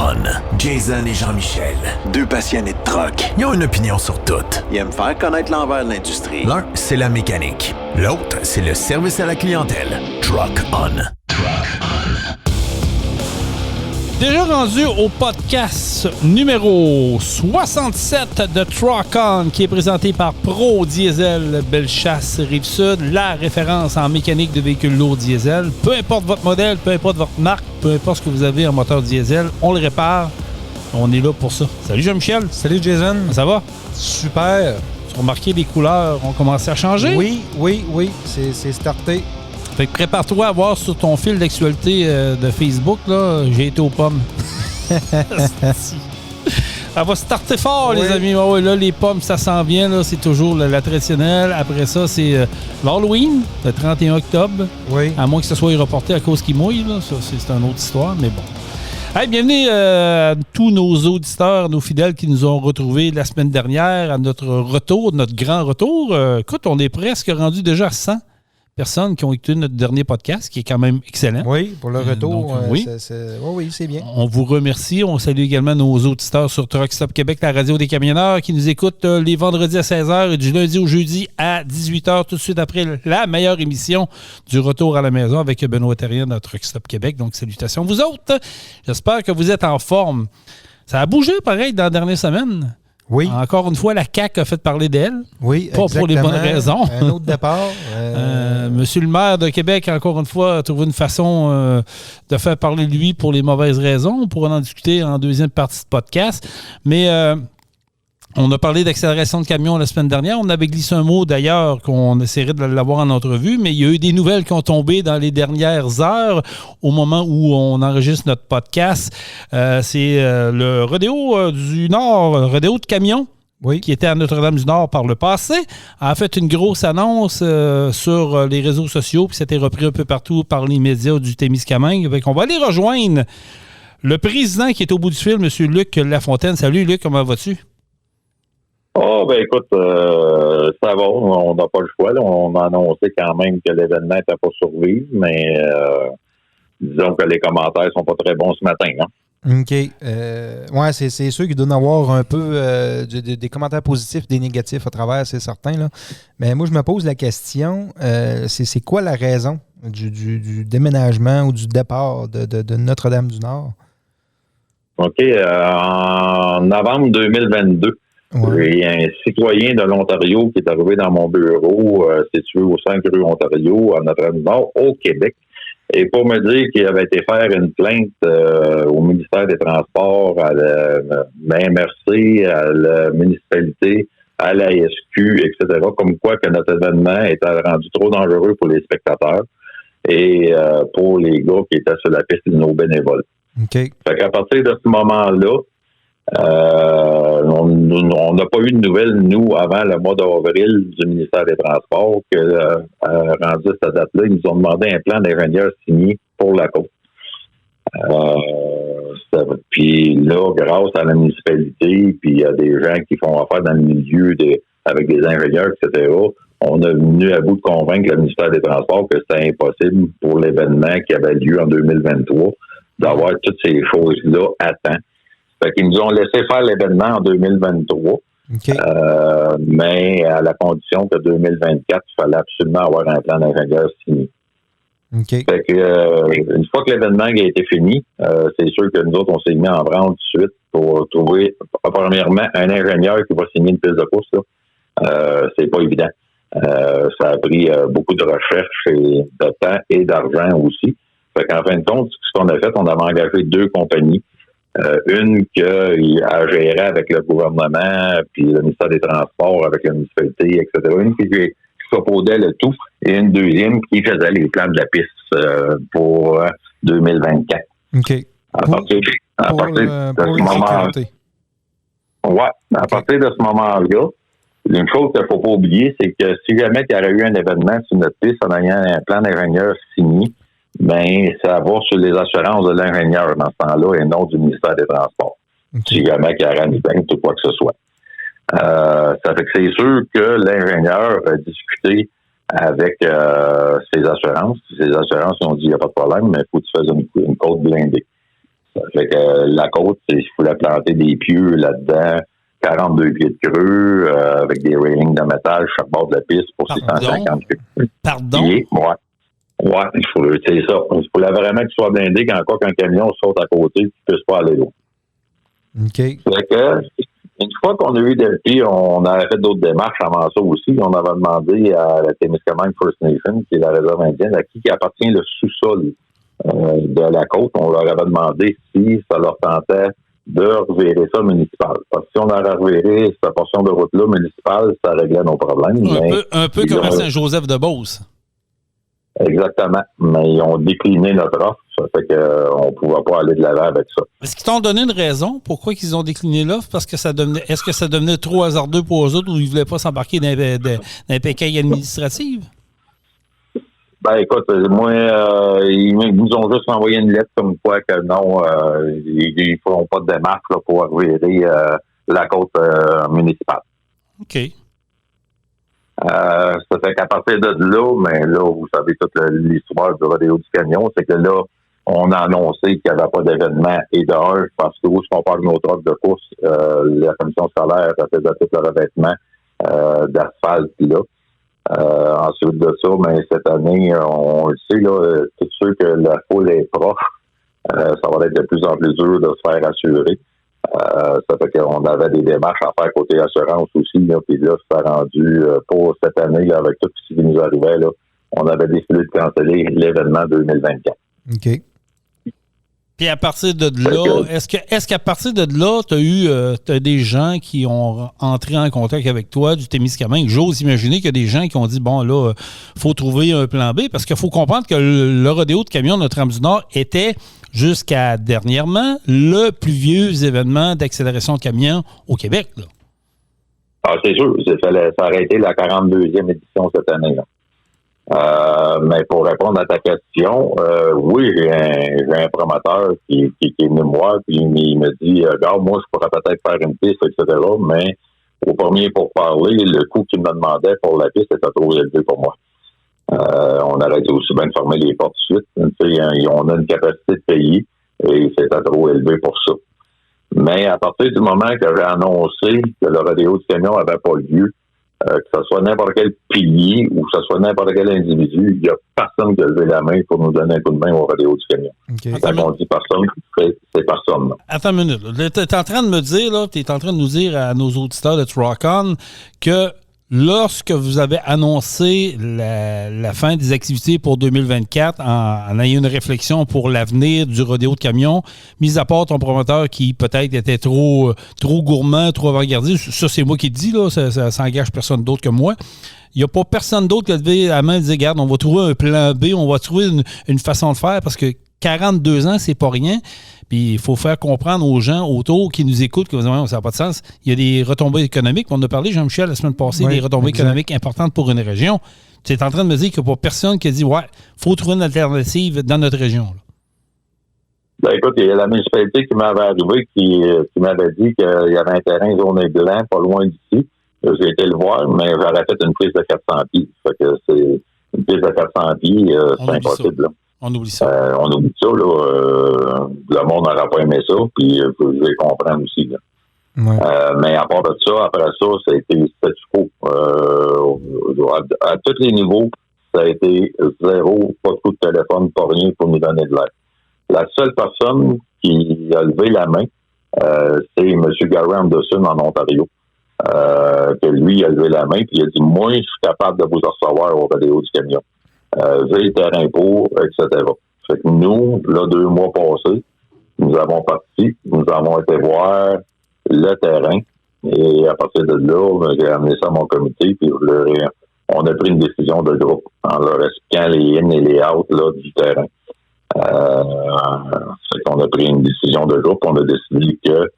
On. Jason et Jean-Michel, deux passionnés de truck. Ils ont une opinion sur tout. Ils aiment faire connaître l'envers de l'industrie. L'un, c'est la mécanique. L'autre, c'est le service à la clientèle. Truck On. Déjà rendu au podcast numéro 67 de Truck On, qui est présenté par Pro Diesel Bellechasse Rive-Sud, la référence en mécanique de véhicules lourds diesel. Peu importe votre modèle, peu importe votre marque, peu importe ce que vous avez en moteur diesel, on le répare. On est là pour ça. Salut Jean-Michel. Salut Jason. Ça va? Super. Tu as remarqué les couleurs ont commencé à changer? Oui. C'est starté. Fait que prépare-toi à voir sur ton fil d'actualité de Facebook, là, j'ai été aux pommes. Elle va starter fort, les amis. Oh, là, les pommes, ça s'en vient. Là, c'est toujours la traditionnelle. Après ça, c'est l'Halloween, le 31 octobre. Oui. À moins que ce soit reporté à cause qu'il mouille. Là. Ça, c'est une autre histoire, mais bon. Hey, bienvenue à tous nos auditeurs, nos fidèles qui nous ont retrouvés la semaine dernière à notre retour, notre grand retour. Écoute, on est presque rendu déjà à 100 personnes qui ont écouté notre dernier podcast, qui est quand même excellent. Oui, pour le retour. Donc, oui. C'est bien. On vous remercie. On salue également nos auditeurs sur Truck Stop Québec, la radio des camionneurs, qui nous écoutent les vendredis à 16h et du lundi au jeudi à 18h, tout de suite après la meilleure émission du retour à la maison avec Benoît Thérien dans Truck Stop Québec. Donc, salutations vous autres. J'espère que vous êtes en forme. Ça a bougé, pareil, dans la dernière semaine. Oui. Encore une fois, la CAQ a fait parler d'elle. Oui, pas pour les bonnes raisons. Un autre départ. Monsieur le maire de Québec, encore une fois, a trouvé une façon de faire parler de lui pour les mauvaises raisons. On pourra en discuter en deuxième partie de podcast. Mais on a parlé d'accélération de camions la semaine dernière. On avait glissé un mot, d'ailleurs, qu'on essaierait de l'avoir en entrevue, mais il y a eu des nouvelles qui ont tombé dans les dernières heures au moment où on enregistre notre podcast. C'est le Rodéo du Nord, le Rodéo de camions, qui était à Notre-Dame-du-Nord par le passé, a fait une grosse annonce sur les réseaux sociaux, puis c'était repris un peu partout par les médias du Témiscamingue. Donc, on va aller rejoindre le président qui est au bout du fil, M. Luc Lafontaine. Salut Luc, comment vas-tu? Écoute, ça va, on n'a pas le choix. Là. On a annoncé quand même que l'événement n'était pas survivre, mais disons que les commentaires sont pas très bons ce matin. Hein? OK. C'est sûr qu'il doit y avoir un peu des commentaires positifs, des négatifs à travers, c'est certain. Là. Mais moi, je me pose la question, c'est quoi la raison du déménagement ou du départ de Notre-Dame-du-Nord? OK. En novembre 2022, j'ai un citoyen de l'Ontario qui est arrivé dans mon bureau situé au 5 rue Ontario, à Notre-Dame-du-Nord, au Québec, et pour me dire qu'il avait été faire une plainte au ministère des Transports, à la MRC, à la municipalité, à la SQ, etc., comme quoi que notre événement était rendu trop dangereux pour les spectateurs et pour les gars qui étaient sur la piste de nos bénévoles. Okay. Fait qu'à partir de ce moment-là, on n'a pas eu de nouvelles, nous, avant le mois d'avril du ministère des Transports, que rendu à cette date-là, ils nous ont demandé un plan d'ingénieur signé pour la côte. Puis là, grâce à la municipalité, puis à des gens qui font affaire dans le milieu avec des ingénieurs, etc., on a venu à bout de convaincre le ministère des Transports que c'était impossible pour l'événement qui avait lieu en 2023 d'avoir toutes ces choses-là à temps. Fait qu'ils nous ont laissé faire l'événement en 2023, okay. Mais à la condition que 2024, il fallait absolument avoir un plan d'ingénieur signé. Okay. Fait que, une fois que l'événement a été fini, c'est sûr que nous autres, on s'est mis en branle tout de suite pour trouver, premièrement, un ingénieur qui va signer une piste de course. Là. C'est pas évident. Ça a pris beaucoup de recherche et de temps et d'argent aussi. Fait qu'en fin de compte, ce qu'on a fait, on avait engagé 2 compagnies. Une qui a géré avec le gouvernement, puis le ministère des Transports, avec la municipalité, etc. Une qui s'opposait le tout, et une deuxième qui faisait les plans de la piste pour 2024. OK. À partir de ce moment-là. Ouais, à partir de ce moment-là, une chose qu'il ne faut pas oublier, c'est que si jamais il y aurait eu un événement sur notre piste en ayant un plan d'ingénieur signé, ben, ça va sur les assurances de l'ingénieur dans ce temps-là et non du ministère des Transports. Okay. Si jamais il y aurait une plainte ou quoi que ce soit. Ça fait que c'est sûr que l'ingénieur a discuté avec ses assurances. Ces assurances ont dit il n'y a pas de problème, mais il faut que tu fasses une côte blindée. Fait que la côte, il fallait planter des pieux là-dedans, 42 pieds de creux, avec des railings de métal chaque bord de la piste pour 650 pieds. Pardon? Ouais, c'est ça. Il fallait vraiment qu'il soit blindé quand quoi qu'un camion saute à côté, qu'il ne puisse pas aller loin. OK. Fait que, une fois qu'on a eu Delphi, on avait fait d'autres démarches avant ça aussi. On avait demandé à la Témiscamingue First Nation, qui est la réserve indienne, à qui appartient le sous-sol de la côte. On leur avait demandé si ça leur tentait de revirer ça municipal. Parce que si on avait reviré cette portion de route-là municipale, ça réglait nos problèmes. Un peu comme à Saint-Joseph-de-Beauce. Exactement. Mais ils ont décliné notre offre. Ça fait qu'on ne pouvait pas aller de l'avant avec ça. Est-ce qu'ils t'ont donné une raison pourquoi ils ont décliné l'offre? Parce que est-ce que ça devenait trop hasardeux pour eux autres ou ils ne voulaient pas s'embarquer dans les pécailles administratives? Ben écoute, moi, ils nous ont juste envoyé une lettre comme quoi que non, ils ne feront pas de démarche là, pour revirer la côte municipale. OK. Ça fait qu'à partir de là, mais là, vous savez toute l'histoire du rodéo du camion, c'est que là, on a annoncé qu'il n'y avait pas d'événement et de un, parce que où est-ce qu'on parle de nos trocs de course, la commission scolaire faisait tout le revêtement d'asphalte là. Ensuite de ça, mais cette année, on le sait, là, tout sûr que la foule est proche, ça va être de plus en plus dur de se faire assurer. Ça fait qu'on avait des démarches à faire côté assurance aussi, là, puis là, c'est rendu pour cette année, là, avec tout ce qui nous arrivait, là, on avait décidé de canceller l'événement 2024. OK. Puis à partir de là, est-ce qu'à partir de là, tu as des gens qui ont entré en contact avec toi du Témiscamingue? J'ose imaginer qu'il y a des gens qui ont dit, bon, là, faut trouver un plan B, parce qu'il faut comprendre que le rodéo de camion de Notre-Dame-du-Nord était, jusqu'à dernièrement, le plus vieux événement d'accélération de camions au Québec, là. Ah, c'est sûr, ça aurait été la 42e édition cette année, là. Mais pour répondre à ta question, oui, j'ai un promoteur qui est venu me voir, puis il me dit, regarde, moi, je pourrais peut-être faire une piste, etc., mais au premier pourparler, le coût qu'il me demandait pour la piste était trop élevé pour moi. On aurait dû aussi bien fermer les portes tout de suite. On a une capacité de payer et c'était trop élevé pour ça. Mais à partir du moment que j'ai annoncé que le rodéo du camion n'avait pas lieu, que ce soit n'importe quel pilier ou que ce soit n'importe quel individu, il n'y a personne qui a levé la main pour nous donner un coup de main au rodéo du camion. Okay. Quand on dit personne, c'est personne. Là. Attends une minute. Tu es en train de me dire, tu es en train de nous dire à nos auditeurs de Rock-On que lorsque vous avez annoncé la fin des activités pour 2024 en ayant une réflexion pour l'avenir du rodéo de camion, mis à part ton promoteur qui peut-être était trop gourmand, trop avant-gardiste, ça c'est moi qui le dis, là, ça engage personne d'autre que moi. Il n'y a pas personne d'autre qui a levé la main et dit, regarde, on va trouver un plan B, on va trouver une façon de faire parce que 42 ans, c'est pas rien. Puis il faut faire comprendre aux gens autour qui nous écoutent que ça n'a pas de sens. Il y a des retombées économiques. On a parlé, Jean-Michel, la semaine passée, des retombées économiques importantes pour une région. Tu es en train de me dire qu'il n'y a pas personne qui a dit, ouais, il faut trouver une alternative dans notre région. Là. Ben écoute, il y a la municipalité qui m'avait arrivé, qui m'avait dit qu'il y avait un terrain zoné blanc pas loin d'ici. J'ai été le voir, mais j'aurais fait une piste de 400 pieds. Fait que c'est une piste de 400 pieds, c'est impossible. Là. On oublie ça. On oublie ça, là. Le monde n'aurait pas aimé ça, puis je les comprends aussi, là. Ouais. Mais à part de ça, après ça, ça a été statu quo. À tous les niveaux, ça a été zéro, pas de coup de téléphone, pas rien pour nous donner de l'air. La seule personne qui a levé la main, c'est M. Gary Anderson en Ontario. Que lui a levé la main, puis il a dit, moi, je suis capable de vous recevoir au rodéo du camion. J'ai le terrain pour, etc. Fait que nous, là, 2 mois passés, nous avons parti, nous avons été voir le terrain, et à partir de là, j'ai amené ça à mon comité, puis on a pris une décision de groupe en leur expliquant les in et les out là, du terrain. Fait qu'on a pris une décision de groupe, on a décidé de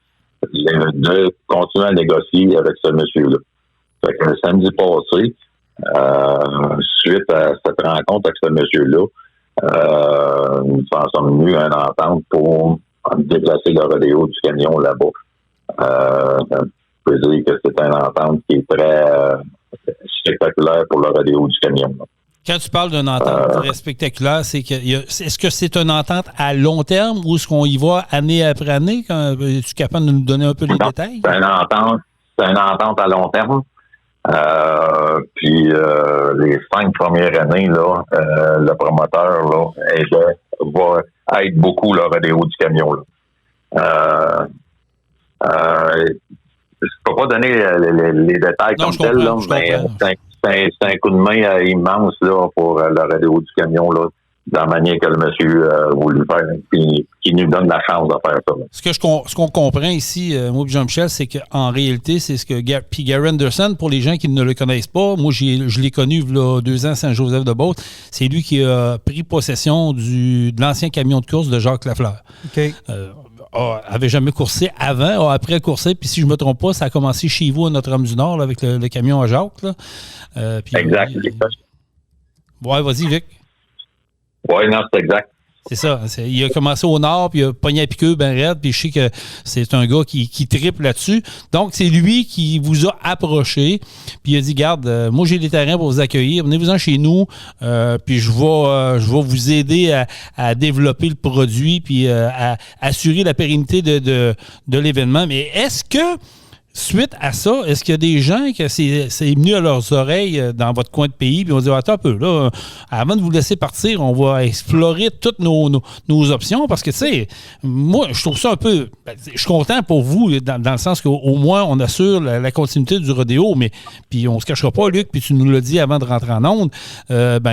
continuer à négocier avec ce monsieur-là. Fait que le samedi passé, suite à cette rencontre avec ce monsieur-là, nous en sommes venus à une entente pour déplacer le rodéo du camion là-bas. Je peux dire que c'est une entente qui est très spectaculaire pour le rodéo du camion. Là. Quand tu parles d'une entente spectaculaire, est-ce que c'est une entente à long terme ou est-ce qu'on y va année après année? Es-tu capable de nous donner un peu les détails? C'est une entente à long terme. Puis les 5 premières années, là, le promoteur là, va aider beaucoup le rodéo du camion. Là. Je ne peux pas donner les détails comme tels, là, mais c'est un coup de main immense là, pour le rodéo du camion, là, de la manière que le monsieur a voulu faire, puis qui nous donne la chance de faire ça. Là. Ce qu'on comprend ici, moi et Jean-Michel, c'est qu'en réalité, c'est ce que Gary Anderson, pour les gens qui ne le connaissent pas, moi je l'ai connu il y a 2 ans à Saint-Joseph-de-Beauce, c'est lui qui a pris possession de l'ancien camion de course de Jacques Lafleur. OK. Avait jamais coursé avant, après coursé, puis si je ne me trompe pas, ça a commencé chez vous à Notre-Dame-du-Nord là, avec le camion à Jacques. Là. Puis, exact. Ouais, vas-y, Vic. Oui, non, c'est exact. C'est ça. Il a commencé au nord, puis il a pogné à piqueux ben raide, puis je sais que c'est un gars qui triple là-dessus. Donc, c'est lui qui vous a approché, puis il a dit, garde, moi j'ai des terrains pour vous accueillir, venez-vous-en chez nous, puis je vais vous aider à développer le produit, puis à assurer la pérennité de l'événement. Mais est-ce que, suite à ça, est-ce qu'il y a des gens que c'est venu à leurs oreilles dans votre coin de pays, puis on dit, attends un peu, là, avant de vous laisser partir, on va explorer toutes nos options, parce que, tu sais, moi, je trouve ça un peu, je suis content pour vous, dans le sens qu'au moins, on assure la continuité du rodéo, mais, puis on se cachera pas, Luc, puis tu nous l'as dit avant de rentrer en onde,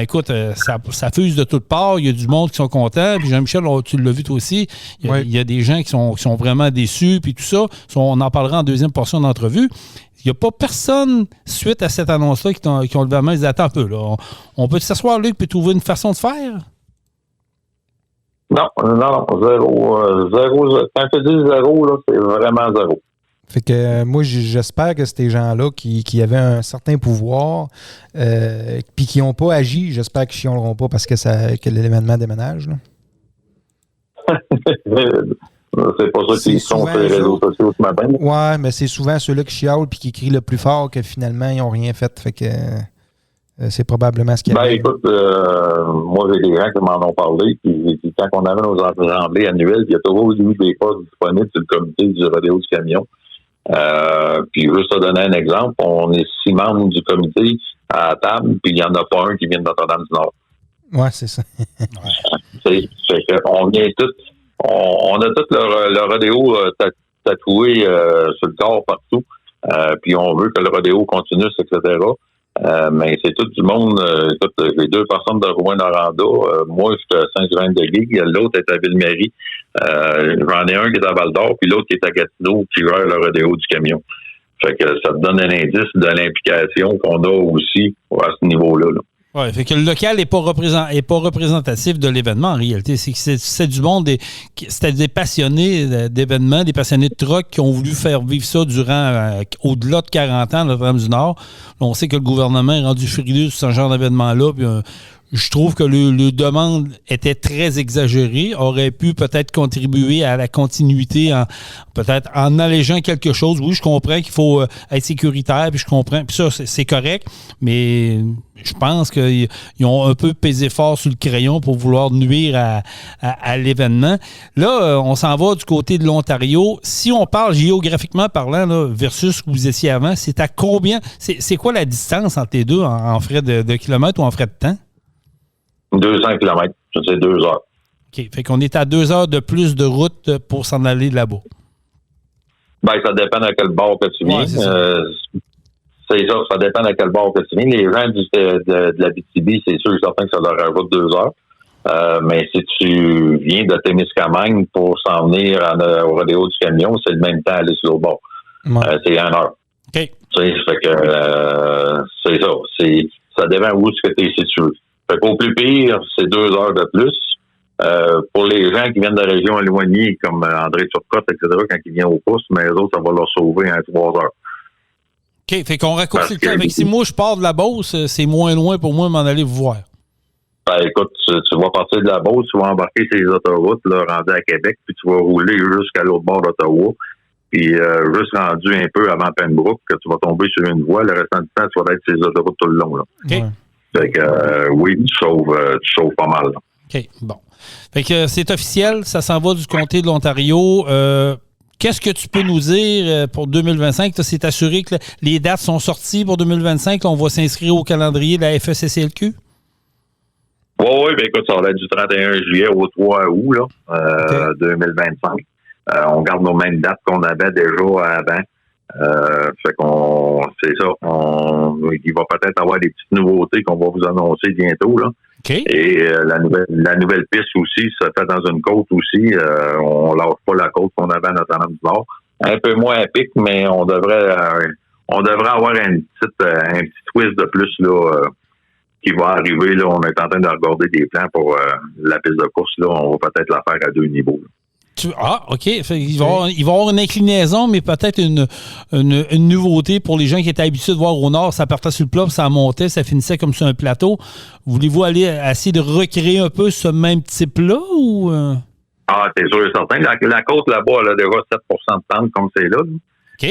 écoute, ça fuse de toutes parts, il y a du monde qui sont contents, puis Jean-Michel, tu l'as vu toi aussi, il y a des gens qui sont vraiment déçus, puis tout ça, on en parlera en deuxième portion d'entrevue. Il n'y a pas personne, suite à cette annonce-là, qui ont levé la main et dit, attends un peu, là, on peut s'asseoir, Luc, puis trouver une façon de faire? Non, zéro. Quand je dis zéro, là, c'est vraiment zéro. Fait que moi, j'espère que ces gens-là qui avaient un certain pouvoir puis qui n'ont pas agi, j'espère qu'ils ne chialeront pas parce que l'événement déménage. Là. C'est pas ça qu'ils sont sur les réseaux sociaux ce matin. Ouais, mais c'est souvent ceux-là qui chialent puis qui crient le plus fort que finalement, ils n'ont rien fait. Fait que c'est probablement ce qu'il y a. Écoute, moi, j'ai des gens qui m'en ont parlé. Puis quand on avait nos assemblées annuelles, il y a toujours eu des postes disponibles sur le comité du rodéo du camion. Puis juste à donner un exemple, on est 6 membres du comité à la table, puis il n'y en a pas un qui vient de Notre-Dame-du-Nord. Ouais, c'est ça. Fait qu'on vient tous. On a tout le rodéo tatoué sur le corps partout. Puis on veut que le rodéo continue, etc. Mais c'est tout du monde. Écoute, j'ai 2 personnes de Rouyn-Noranda. Moi, je suis à Saint-Jean-de-Guy. L'autre est à Ville-Marie. J'en ai un qui est à Val-d'Or, puis l'autre qui est à Gatineau, qui gère le rodéo du camion. Fait que ça te donne un indice de l'implication qu'on a aussi à ce niveau-là. Là. Oui, fait que le local n'est pas représentatif de l'événement en réalité. C'est du monde, c'était des passionnés d'événements, des passionnés de truck qui ont voulu faire vivre ça durant au-delà de 40 ans à Notre-Dame-du-Nord. On sait que le gouvernement est rendu frileux sur ce genre d'événement-là. Puis, je trouve que le demande était très exagérée, aurait pu peut-être contribuer à la continuité peut-être en allégeant quelque chose. Oui, je comprends qu'il faut être sécuritaire, puis je comprends, puis ça, c'est correct, mais je pense qu'ils ont un peu pesé fort sur le crayon pour vouloir nuire à l'événement. Là, on s'en va du côté de l'Ontario. Si on parle géographiquement parlant, là, versus où vous étiez avant, c'est à combien? C'est quoi la distance entre les deux en frais de kilomètres ou en frais de temps? 200 km, c'est 2 heures. OK. Fait qu'on est à 2 heures de plus de route pour s'en aller là-bas. Ça dépend à quel bord que tu viens. Ouais, c'est ça, ça dépend à quel bord que tu viens. Les gens de la BTB, c'est sûr et certain que ça leur rajoute 2 heures. Mais si tu viens de Témiscamingue pour s'en venir au rodéo du camion, c'est le même temps à aller sur l'autre bord. Ouais. C'est 1 heure. OK. Fait que c'est ça. Ça dépend où est-ce que tu es situé. Fait qu'au plus pire, c'est 2 heures de plus. Pour les gens qui viennent de régions éloignées, comme André Turcotte, etc., quand ils viennent au pouce, mais eux autres, ça va leur sauver 3 heures. OK. Fait qu'on raccourcit le temps. Fait que si moi, je pars de la Beauce, c'est moins loin pour moi de m'en aller vous voir. Écoute, tu vas partir de la Beauce, tu vas embarquer sur les autoroutes, là, rendu à Québec, puis tu vas rouler jusqu'à l'autre bord d'Ottawa. Puis juste rendu un peu avant Pembroke, que tu vas tomber sur une voie, le restant du temps, tu vas être sur les autoroutes tout le long. Là. OK. Ouais. Fait que, oui, tu sauves pas mal. Là. OK, bon. Fait que c'est officiel, ça s'en va du comté de l'Ontario. Qu'est-ce que tu peux nous dire pour 2025? Tu c'est assuré que les dates sont sorties pour 2025. Là, on va s'inscrire au calendrier de la FECCLQ? Oui, bien écoute, ça va être du 31 juillet au 3 août là, 2025. On garde nos mêmes dates qu'on avait déjà avant. Fait qu'on, c'est ça. Il va peut-être avoir des petites nouveautés qu'on va vous annoncer bientôt, là. Okay. Et la nouvelle piste aussi, ça fait dans une côte aussi. On lâche pas la côte qu'on avait à Notre-Dame-du-Nord. Un peu moins à pic, mais on devrait avoir un petit twist de plus là qui va arriver. Là, on est en train de regarder des plans pour la piste de course. Là, on va peut-être la faire à 2 niveaux. Là. OK. Il va y avoir une inclinaison, mais peut-être une nouveauté pour les gens qui étaient habitués de voir au nord. Ça partait sur le plat, puis ça montait, ça finissait comme sur un plateau. Voulez-vous aller essayer de recréer un peu ce même type-là? Ou Ah, t'es sûr et certain. La côte là-bas, elle a déjà 7 de pente comme c'est là. OK.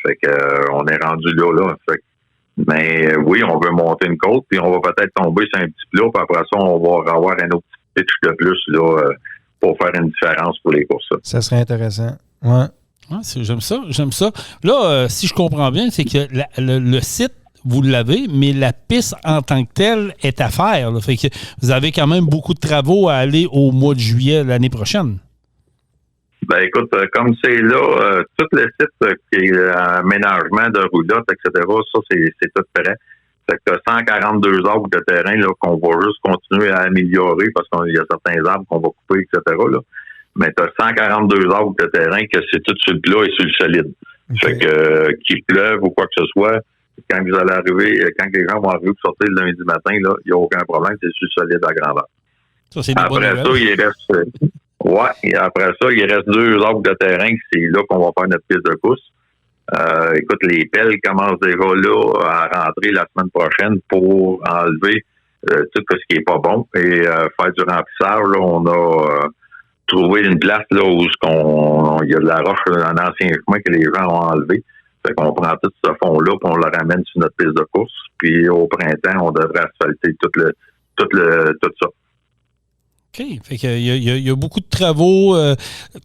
Fait que on est rendu là. Fait que, mais oui, on veut monter une côte, puis on va peut-être tomber sur un petit plat, puis après ça, on va avoir un autre petit pitch de plus là. Pour faire une différence pour les courses. Ça serait intéressant. Ouais. J'aime ça. Là, si je comprends bien, c'est que le site, vous l'avez, mais la piste en tant que telle est à faire. Là. Fait que vous avez quand même beaucoup de travaux à aller au mois de juillet l'année prochaine. Ben écoute, comme c'est là, tout le site qui est aménagement de roulotte, etc., ça, c'est tout prêt. Fait que tu as 142 arbres de terrain là, qu'on va juste continuer à améliorer parce qu'il y a certains arbres qu'on va couper, etc. Là. Mais tu as 142 arbres de terrain que c'est tout sur le plat et sur le solide. Okay. Fait que qu'il pleuve ou quoi que ce soit, quand vous allez arriver, quand les gens vont arriver pour sortir le lundi matin, il n'y a aucun problème, c'est sur le solide à grandeur. Ça, c'est après ça, il reste 2 arbres de terrain, c'est là qu'on va faire notre piste de course. Écoute, les pelles commencent déjà là à rentrer la semaine prochaine pour enlever tout ce qui est pas bon et faire du remplissage. Là, on a trouvé une place là où il y a de la roche, un ancien chemin que les gens ont enlevé. Fait qu'on prend tout ce fond-là puis on le ramène sur notre piste de course. Puis au printemps, on devrait asphalter tout ça. OK. Fait qu'il y a beaucoup de travaux.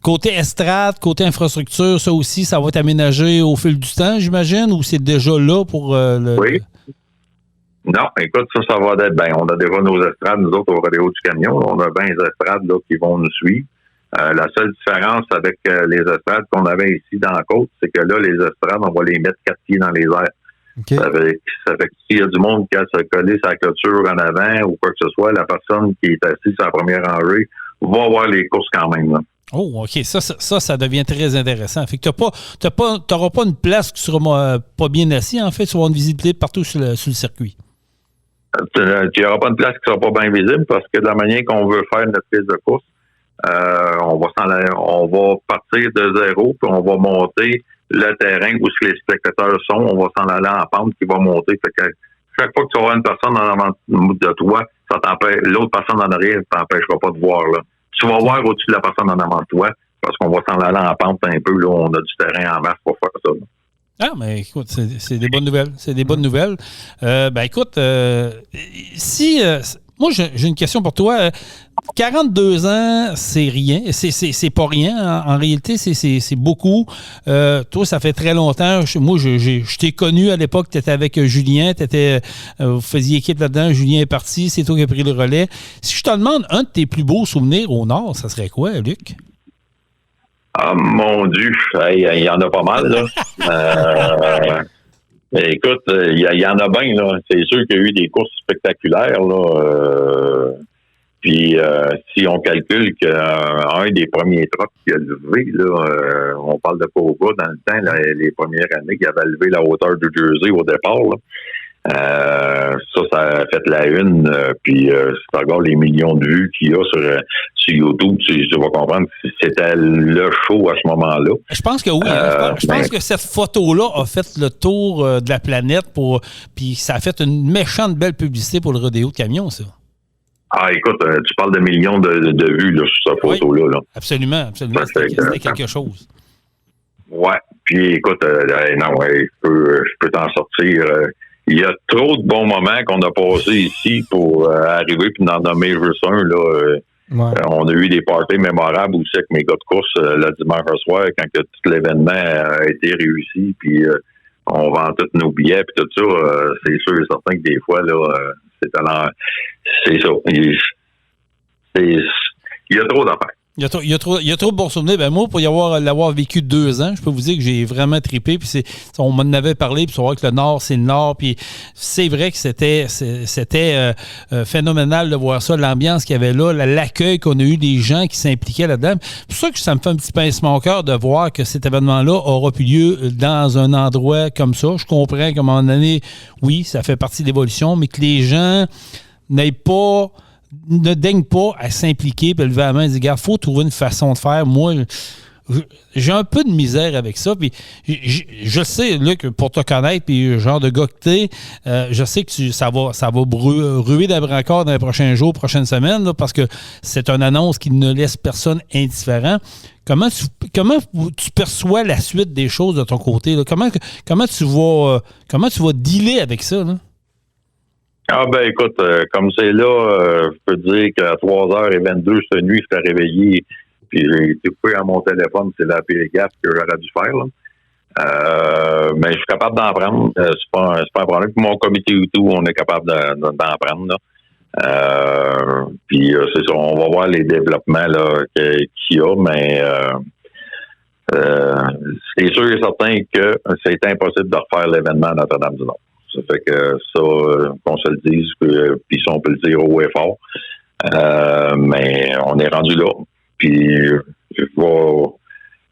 Côté estrade, côté infrastructure, ça aussi, ça va être aménagé au fil du temps, j'imagine, ou c'est déjà là pour Oui. Non, écoute, ça va être on a déjà nos estrades, nous autres, au rodéo du camion. On a 20 estrades là, qui vont nous suivre. La seule différence avec les estrades qu'on avait ici dans la côte, c'est que là, les estrades, on va les mettre 4 pieds dans les airs. Okay. Ça fait que s'il y a du monde qui a se coller sa clôture en avant ou quoi que ce soit, la personne qui est assise sur la première rangée va avoir les courses quand même. Là. Oh, OK. Ça devient très intéressant. Fait que t'auras pas une place qui sera pas bien assise, en fait. Tu vas avoir une visibilité partout sur le circuit. Tu n'auras pas une place qui sera pas bien visible parce que de la manière qu'on veut faire notre piste de course, on va partir de zéro puis on va monter le terrain où les spectateurs sont, on va s'en aller en pente qui va monter. Fait que chaque fois que tu auras une personne en avant de toi, ça t'empêche, l'autre personne en arrière ne t'empêchera pas de voir. Là. Tu vas voir au-dessus de la personne en avant de toi parce qu'on va s'en aller en pente un peu. Là, on a du terrain en masse pour faire ça. Là. Ah, mais écoute, c'est des bonnes nouvelles. C'est des bonnes nouvelles. Écoute, moi, j'ai une question pour toi. 42 ans, c'est rien. C'est pas rien. En réalité, c'est beaucoup. Toi, ça fait très longtemps. Moi, je t'ai connu à l'époque. Tu étais avec Julien. Vous faisiez équipe là-dedans. Julien est parti. C'est toi qui as pris le relais. Si je te demande un de tes plus beaux souvenirs au Nord, ça serait quoi, Luc? Ah, mon Dieu. Il y en a pas mal, là. Écoute, il y en a bien, là. C'est sûr qu'il y a eu des courses spectaculaires, là. Puis, si on calcule qu'un des premiers trucks qui a levé, là, on parle de Cobra dans le temps, là, les premières années, qui avait levé la hauteur de Jersey au départ, là. Ça a fait la une, puis c'est encore les millions de vues qu'il y a sur YouTube, tu vas comprendre que c'était le show à ce moment-là. Je pense que oui. Je pense que cette photo-là a fait le tour de la planète puis ça a fait une méchante belle publicité pour le rodéo de camion, ça. Ah, écoute, tu parles de millions de vues là, sur cette photo-là. Là. Absolument. C'était quelque chose. Ouais. Puis, écoute, non, je peux t'en sortir. il y a trop de bons moments qu'on a passés ici pour arriver puis d'en nommer juste un. Là, on a eu des parties mémorables aussi avec mes gars de course le dimanche soir quand tout l'événement a été réussi. Puis on vend tous nos billets puis tout ça. C'est sûr et certain que des fois, là, c'est ça. Il y a trop d'affaires. Il y a trop de bons souvenirs. Ben moi, pour l'avoir vécu 2 ans, je peux vous dire que j'ai vraiment trippé. Puis on m'en avait parlé, puis savoir que le Nord, c'est le Nord. Puis c'est vrai que c'était phénoménal de voir ça, l'ambiance qu'il y avait là, l'accueil qu'on a eu des gens qui s'impliquaient là-dedans. C'est pour ça que ça me fait un petit pincement au cœur de voir que cet événement-là aura pu lieu dans un endroit comme ça. Je comprends qu'à un moment donné, oui, ça fait partie de l'évolution, mais que les gens ne daignent pas à s'impliquer et lever la main et dire, regarde, il faut trouver une façon de faire. Moi, j'ai un peu de misère avec ça. Puis je sais, Luc, pour te connaître, puis le genre de gars que t'es, je sais que ça va ruer d'abri-encore dans les prochains jours, prochaines semaines, là, parce que c'est une annonce qui ne laisse personne indifférent. Comment tu perçois la suite des choses de ton côté? Là? Comment tu vas dealer avec ça? Là? Ah ben écoute, comme c'est là, je peux te dire qu'à 3h22 cette nuit, je t'ai réveillé, puis j'ai été coupé à mon téléphone, c'est la pire gaffe que j'aurais dû faire. Là. Mais je suis capable d'en prendre. C'est pas un problème. Pour mon comité et tout, on est capable d'en prendre. Là. Puis c'est ça, on va voir les développements là, qu'il y a, mais c'est sûr et certain que c'est impossible de refaire l'événement à Notre-Dame-du-Nord. Ça fait que ça, qu'on se le dise, puis si on peut le dire haut et fort. Mais on est rendu là. Puis je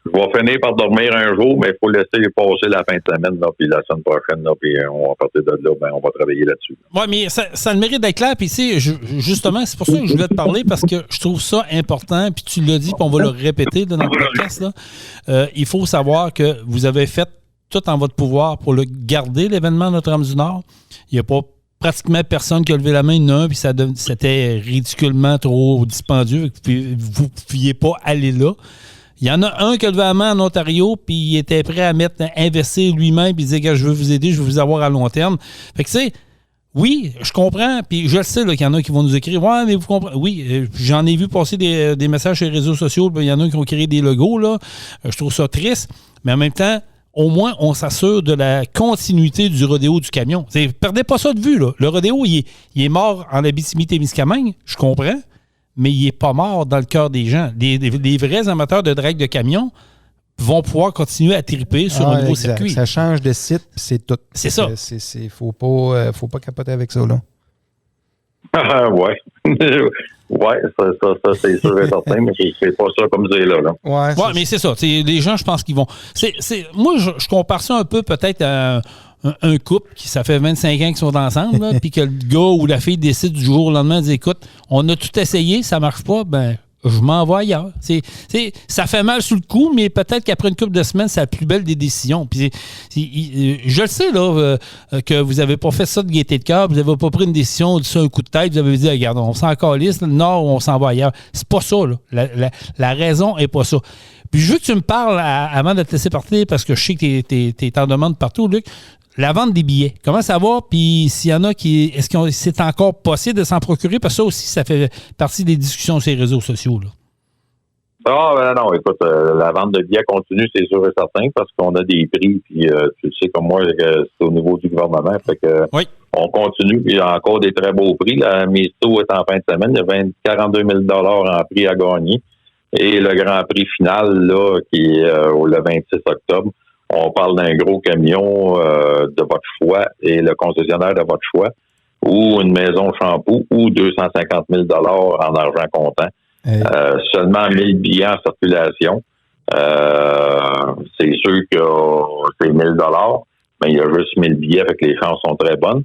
vais finir par dormir un jour, mais il faut laisser passer la fin de semaine, là, puis la semaine prochaine, là, puis à partir de là, ben, on va travailler là-dessus. Oui, mais ça le mérite d'être clair. Puis justement, c'est pour ça que je voulais te parler, parce que je trouve ça important, puis tu l'as dit, puis on va le répéter là, dans le podcast. Là. Il faut savoir que vous avez fait tout en votre pouvoir pour le garder, l'événement Notre-Dame-du-Nord. Il n'y a pas pratiquement personne qui a levé la main, non, puis c'était ridiculement trop dispendieux. Vous ne pouviez pas aller là. Il y en a un qui a levé la main en Ontario, puis il était prêt à investir lui-même, puis il disait que je veux vous aider, je veux vous avoir à long terme. Fait que tu sais, oui, je comprends, puis je le sais qu'il y en a qui vont nous écrire. Ouais, mais vous comprenez. Oui, j'en ai vu passer des messages sur les réseaux sociaux, il y en a qui ont créé des logos, là. Je trouve ça triste, mais en même temps, au moins, on s'assure de la continuité du rodéo du camion. Perdez pas ça de vue, là. Le rodéo, il est mort en Abitibi-Témiscamingue, je comprends, mais il n'est pas mort dans le cœur des gens. Les vrais amateurs de drag de camion vont pouvoir continuer à triper sur un nouveau circuit. Ça change de site, c'est tout. C'est ça. Faut pas capoter avec ça, là. Ouais. Ouais, ça c'est sûr et certain, mais c'est pas ça comme c'est là. Ouais, mais c'est ça. Les gens, je pense qu'ils vont. Moi, je compare ça un peu peut-être à un couple qui, ça fait 25 ans qu'ils sont ensemble, puis que le gars ou la fille décide du jour au lendemain de dire, écoute, on a tout essayé, ça marche pas, ben je m'en vais ailleurs. Ça fait mal sur le coup, mais peut-être qu'après une couple de semaines, c'est la plus belle des décisions. Puis je le sais, là, que vous n'avez pas fait ça de gaieté de cœur, vous n'avez pas pris une décision sur un coup de tête, vous avez dit, regarde, on s'en calisse, le Nord, on s'en va ailleurs. C'est pas ça, là. La raison n'est pas ça. Puis je veux que tu me parles, avant de te laisser partir, parce que je sais que tu es en demande partout, Luc, la vente des billets. Comment ça va? Puis s'il y en a est-ce que c'est encore possible de s'en procurer? Parce que ça aussi, ça fait partie des discussions sur les réseaux sociaux, là. Ah, non, écoute, la vente de billets continue, c'est sûr et certain, parce qu'on a des prix, puis tu sais comme moi, c'est au niveau du gouvernement, fait que oui. On continue, il y a encore des très beaux prix. La Misto est en fin de semaine, il y a 42 000 en prix à gagner, et le grand prix final, là, qui est le 26 octobre, on parle d'un gros camion de votre choix et le concessionnaire de votre choix, ou une maison shampoo, ou 250 000 en argent comptant. Seulement 1000 billets en circulation. C'est sûr que c'est 1000 $, mais il y a juste 1000 billets, fait que les chances sont très bonnes.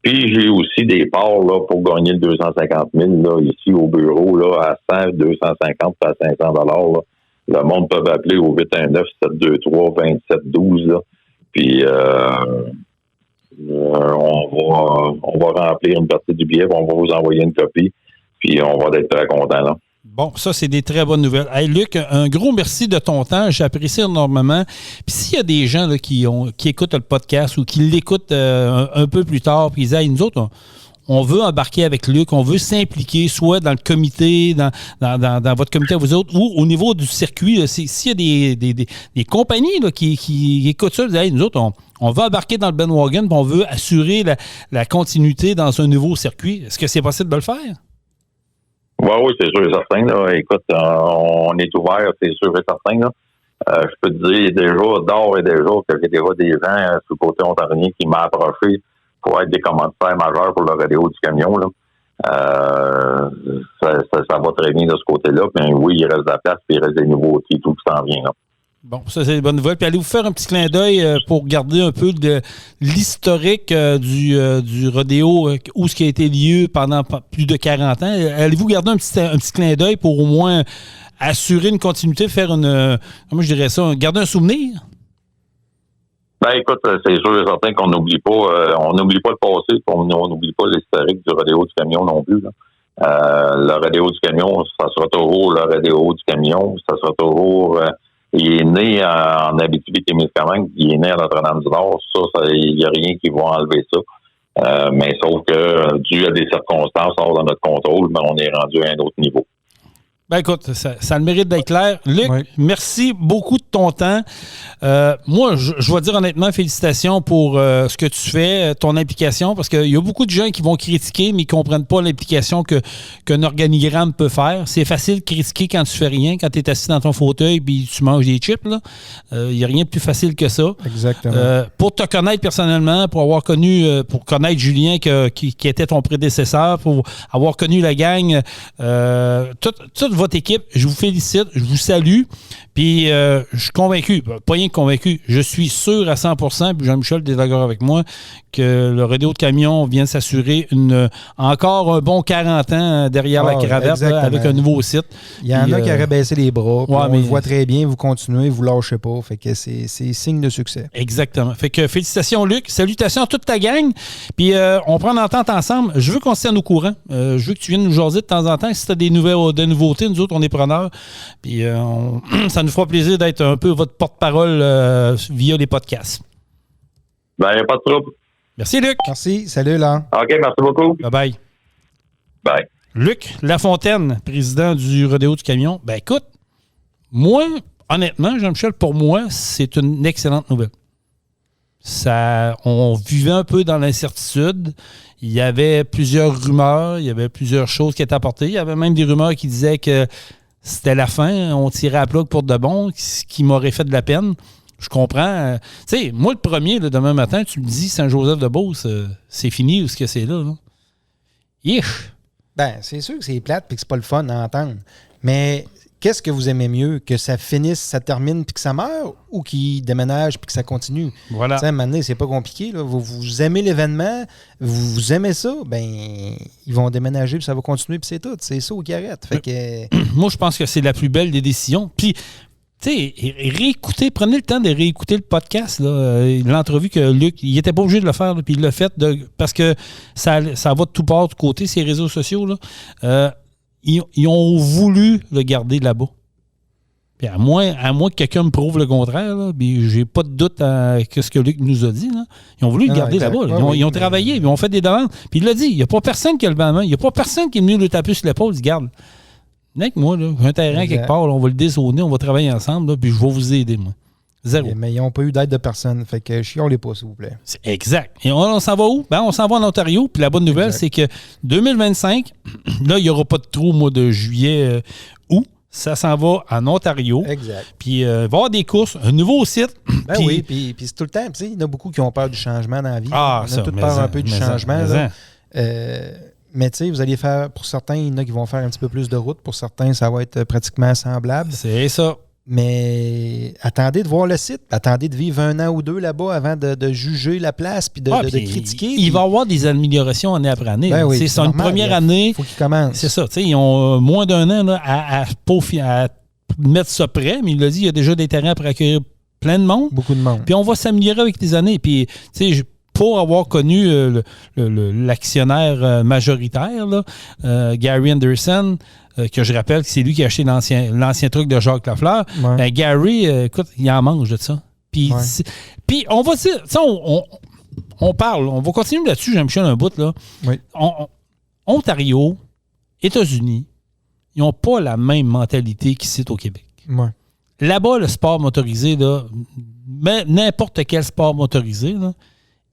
Puis j'ai aussi des parts là, pour gagner le 250 000 là, ici au bureau là, à 100, 250, à 500 $. Là. Le monde peut appeler au 819-723-2712. Là. Puis on va remplir une partie du billet, on va vous envoyer une copie, puis on va être très content là. Bon, ça, c'est des très bonnes nouvelles. Hey, Luc, un gros merci de ton temps. J'apprécie énormément. Puis s'il y a des gens là, qui écoutent le podcast ou qui l'écoutent un peu plus tard, puis ils disent, hey, nous autres, on veut embarquer avec Luc, on veut s'impliquer, soit dans le comité, dans votre comité à vous autres, ou au niveau du circuit. Là, s'il y a des compagnies là, qui écoutent ça, ils disent, hey, nous autres, on va embarquer dans le bandwagon, puis on veut assurer la continuité dans un nouveau circuit. Est-ce que c'est possible de le faire? Oui, c'est sûr et certain. Là. Écoute, on est ouvert, c'est sûr et certain. Là. Je peux te dire déjà, d'ores et déjà, que j'ai déjà des gens sur le côté ontarien qui m'ont approché pour être des commanditaires majeurs pour le rodéo du camion. Là. Ça va très bien de ce côté-là. Mais oui, il reste de la place, puis il reste des nouveautés, tout qui s'en vient. Là. Bon, ça, c'est une bonne nouvelle. Puis allez vous faire un petit clin d'œil pour garder un peu de l'historique du rodéo où ce qui a été lieu pendant plus de 40 ans. Allez-vous garder un petit clin d'œil pour au moins assurer une continuité, faire comment je dirais ça, garder un souvenir? Ben écoute, c'est sûr et certain qu'on n'oublie pas le passé, on n'oublie pas l'historique du rodéo du camion non plus. Là. Le rodéo du camion, ça sera toujours le rodéo du camion, ça sera toujours... il est né en Abitibi-Témiscamingue, il est né à Notre-Dame-du-Nord. Ça, il n'y a rien qui va enlever ça. Mais sauf que, dû à des circonstances hors de notre contrôle, ben, on est rendu à un autre niveau. Ben écoute, ça a le mérite d'être clair. Luc, merci beaucoup de ton temps. Moi, je dois dire honnêtement, félicitations pour ce que tu fais, ton implication, parce qu'il y a beaucoup de gens qui vont critiquer, mais qui ne comprennent pas l'implication qu'un organigramme peut faire. C'est facile de critiquer quand tu fais rien, quand tu es assis dans ton fauteuil et tu manges des chips. Il n'y a rien de plus facile que ça. Exactement. Pour te connaître personnellement, pour connaître Julien qui était ton prédécesseur, pour avoir connu la gang, toute votre équipe, je vous félicite, je vous salue, puis je suis convaincu, pas rien que convaincu, je suis sûr à 100%, puis Jean-Michel est d'accord avec moi, que le rodéo de camion vient de s'assurer encore un bon 40 ans derrière la cravate là, avec un nouveau site. Il y en a qui auraient baissé les bras, on le voit très bien, vous continuez, vous lâchez pas, fait que c'est signe de succès. Exactement. Fait que félicitations Luc, salutations à toute ta gang, puis on prend l'entente ensemble. Je veux qu'on se tienne au courant, je veux que tu viennes nous jaser de temps en temps, si tu as des nouveautés, nous autres on est preneurs, puis ça nous fera plaisir d'être un peu votre porte-parole via les podcasts. Ben, il n'y a pas de trouble. Merci, Luc. Merci. Salut, là. OK, merci beaucoup. Bye-bye. Bye. Luc Lafontaine, président du rodéo du camion. Ben, écoute, moi, honnêtement, Jean-Michel, pour moi, c'est une excellente nouvelle. On vivait un peu dans l'incertitude. Il y avait plusieurs rumeurs, il y avait plusieurs choses qui étaient apportées. Il y avait même des rumeurs qui disaient que c'était la fin, on tirait à plug pour de bon, ce qui m'aurait fait de la peine. Je comprends. Tu sais, moi, le premier, là, demain matin, tu me dis Saint-Joseph-de-Beauce, c'est fini ou ce que c'est là. Ish! Ben, c'est sûr que c'est plate et que c'est pas le fun à entendre. Mais qu'est-ce que vous aimez mieux? Que ça finisse, ça termine puis que ça meurt ou qu'il déménage puis que ça continue? Voilà. Tu sais, à un moment donné, c'est pas compliqué. Là. Vous aimez l'événement, vous aimez ça, ben ils vont déménager puis ça va continuer puis c'est tout. C'est ça ou qui arrête. Fait que... Moi, je pense que c'est la plus belle des décisions. Puis, tu sais, prenez le temps de réécouter le podcast, là, l'entrevue que Luc, il n'était pas obligé de le faire, là, puis il l'a fait parce que ça va de tout part, de côté, ces réseaux sociaux. Là. Ils ont voulu le garder là-bas. Puis à moins que quelqu'un me prouve le contraire, là, puis j'ai pas de doute à ce que Luc nous a dit. Là. Ils ont voulu le garder là-bas. Là. Ils ont travaillé, ils ont fait des demandes. Puis il l'a dit, il n'y a pas personne qui a levé la main. Il n'y a pas personne qui est venu le taper sur l'épaule. Il dit, garde. Avec moi, là, un terrain quelque part, là, on va le dézonner, on va travailler ensemble, là, puis je vais vous aider, moi. Zéro. Mais ils n'ont pas eu d'aide de personne. Fait que chiolez pas, s'il vous plaît. C'est exact. Et on s'en va où? Ben, on s'en va en Ontario. Puis la bonne nouvelle, c'est que 2025, là, il n'y aura pas de trou au mois de juillet août. Ça s'en va en Ontario. Exact. Puis il va y avoir des courses, un nouveau site. Ben oui, puis c'est tout le temps. Il y en a beaucoup qui ont peur du changement dans la vie. Ah, on a tous peur un peu du changement. Mais tu sais, vous allez faire, pour certains, il y en a qui vont faire un petit peu plus de route. Pour certains, ça va être pratiquement semblable. C'est ça. Mais attendez de voir le site. Attendez de vivre 1 an ou 2 là-bas avant de juger la place puis de critiquer. Il va y avoir des améliorations année après année. Ben oui, c'est une première année. Il faut qu'ils commencent. C'est ça. Ils ont moins d'1 an là, à mettre ça prêt. Mais il l'a dit, il y a déjà des terrains pour accueillir plein de monde. Beaucoup de monde. Puis on va s'améliorer avec les années. Puis, tu sais, pour avoir connu l'actionnaire majoritaire, là, Gary Anderson, que je rappelle que c'est lui qui a acheté l'ancien truc de Jacques Lafleur, ben Gary, écoute, il en mange de ça. Puis on va dire, on parle, on va continuer là-dessus, Jean-Michel, un bout, là. Oui. Ontario, États-Unis, ils n'ont pas la même mentalité qu'ici au Québec. Ouais. Là-bas, le sport motorisé, là, n'importe quel sport motorisé, là,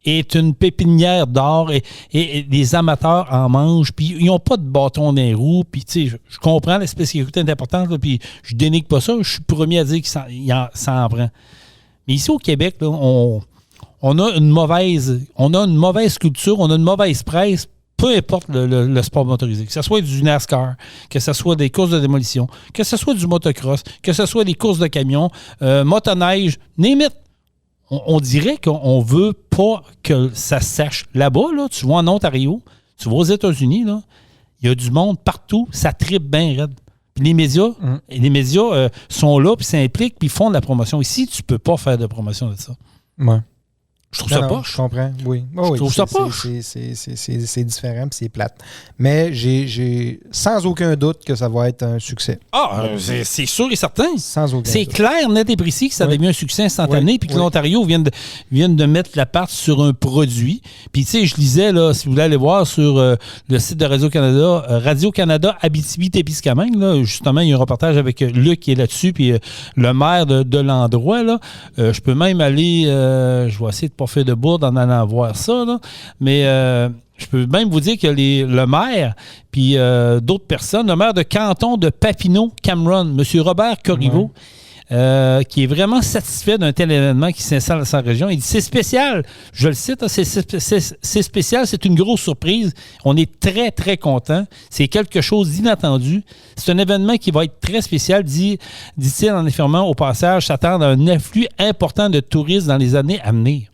est une pépinière d'or et les amateurs en mangent, puis ils n'ont pas de bâton dans les roues, puis tu sais, je comprends la spécialité est importante, puis je dénigre pas ça, je suis le premier à dire qu'il s'en prend. Mais ici au Québec, là, on a une mauvaise culture, on a une mauvaise presse, peu importe le sport motorisé, que ce soit du NASCAR, que ce soit des courses de démolition, que ce soit du motocross, que ce soit des courses de camions, motoneige, limite. On dirait qu'on veut pas que ça se sache. Là-bas, là, tu vas en Ontario, tu vas aux États-Unis, là, il y a du monde partout, ça tripe bien raide. Puis les médias sont là, puis s'impliquent, puis font de la promotion. Ici, tu peux pas faire de promotion de ça. Ouais. Je trouve ça poche. Je comprends, oui. Je trouve ça poche. C'est différent, puis c'est plate. Mais j'ai sans aucun doute que ça va être un succès. C'est sûr et certain. Sans aucun C'est doute. clair, net et précis que ça devient un succès instantané, puis que l'Ontario vient de mettre la patte sur un produit. Puis, tu sais, je lisais, là, si vous voulez aller voir sur le site de Radio-Canada Abitibi-Témiscamingue, là, justement, il y a un reportage avec Luc qui est là-dessus, puis le maire de l'endroit, là. Je peux même aller, je vais essayer de pas faire de bourde en allant voir ça, là. Mais je peux même vous dire que le maire puis d'autres personnes, le maire de canton de Papineau, Cameron, M. Robert Corriveau, qui est vraiment satisfait d'un tel événement qui s'installe dans sa région. Il dit, c'est spécial, je le cite, hein, c'est spécial, c'est une grosse surprise. On est très, très content. C'est quelque chose d'inattendu. C'est un événement qui va être très spécial, dit-il en affirmant au passage, s'attendre à un afflux important de touristes dans les années à venir.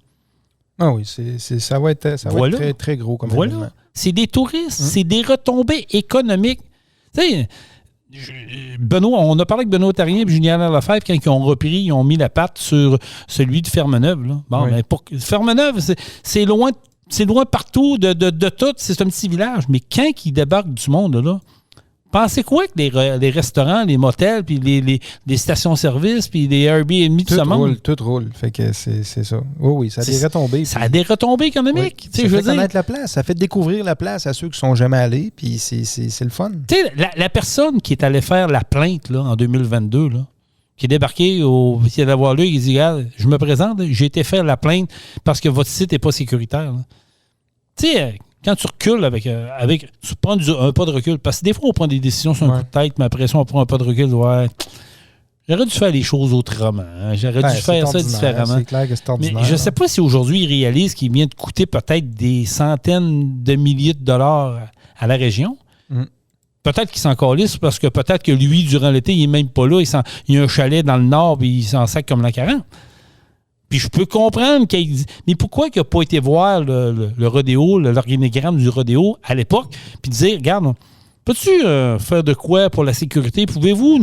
Ah oui, ça va être très, très gros comme événement. C'est des touristes, c'est des retombées économiques. Tu sais, Benoît, on a parlé avec Benoît Tarien et Julien Lefebvre quand ils ont repris, ils ont mis la patte sur celui de Fermeneuve. Là. Bon, mais pour Fermeneuve, c'est loin partout de tout, c'est un petit village. Mais quand ils débarquent du monde, là, pensez quoi que les restaurants, les motels, puis les stations-service, puis les Airbnb, tout roule. Fait que c'est ça. Oui, ça a des retombées. Ça a des retombées économiques. Oui. Ça fait connaître la place. Ça fait découvrir la place à ceux qui ne sont jamais allés, puis c'est le fun. Tu sais, la personne qui est allée faire la plainte là, en 2022, là, qui est débarqué qui est allé voir lui, il dit, regarde, je me présente, j'ai été faire la plainte parce que votre site n'est pas sécuritaire. Tu sais, quand tu recules tu prends un pas de recul, parce que des fois, on prend des décisions sur un coup de tête, mais après ça, on prend un pas de recul. Ouais, j'aurais dû faire les choses autrement. Hein. J'aurais dû faire ça différemment. C'est clair que c'est ordinaire. Mais je ne sais pas si aujourd'hui, ils réalisent qu'il vient de coûter peut-être des centaines de milliers de dollars à la région. Peut-être qu'il s'en calisse parce que peut-être que lui, durant l'été, il n'est même pas là. Il a un chalet dans le nord et il s'en sac comme la 40. Puis je peux comprendre qu'il dit, mais pourquoi il n'a pas été voir le rodéo, l'organigramme du rodéo à l'époque, puis dire, regarde, peux-tu faire de quoi pour la sécurité? Pouvez-vous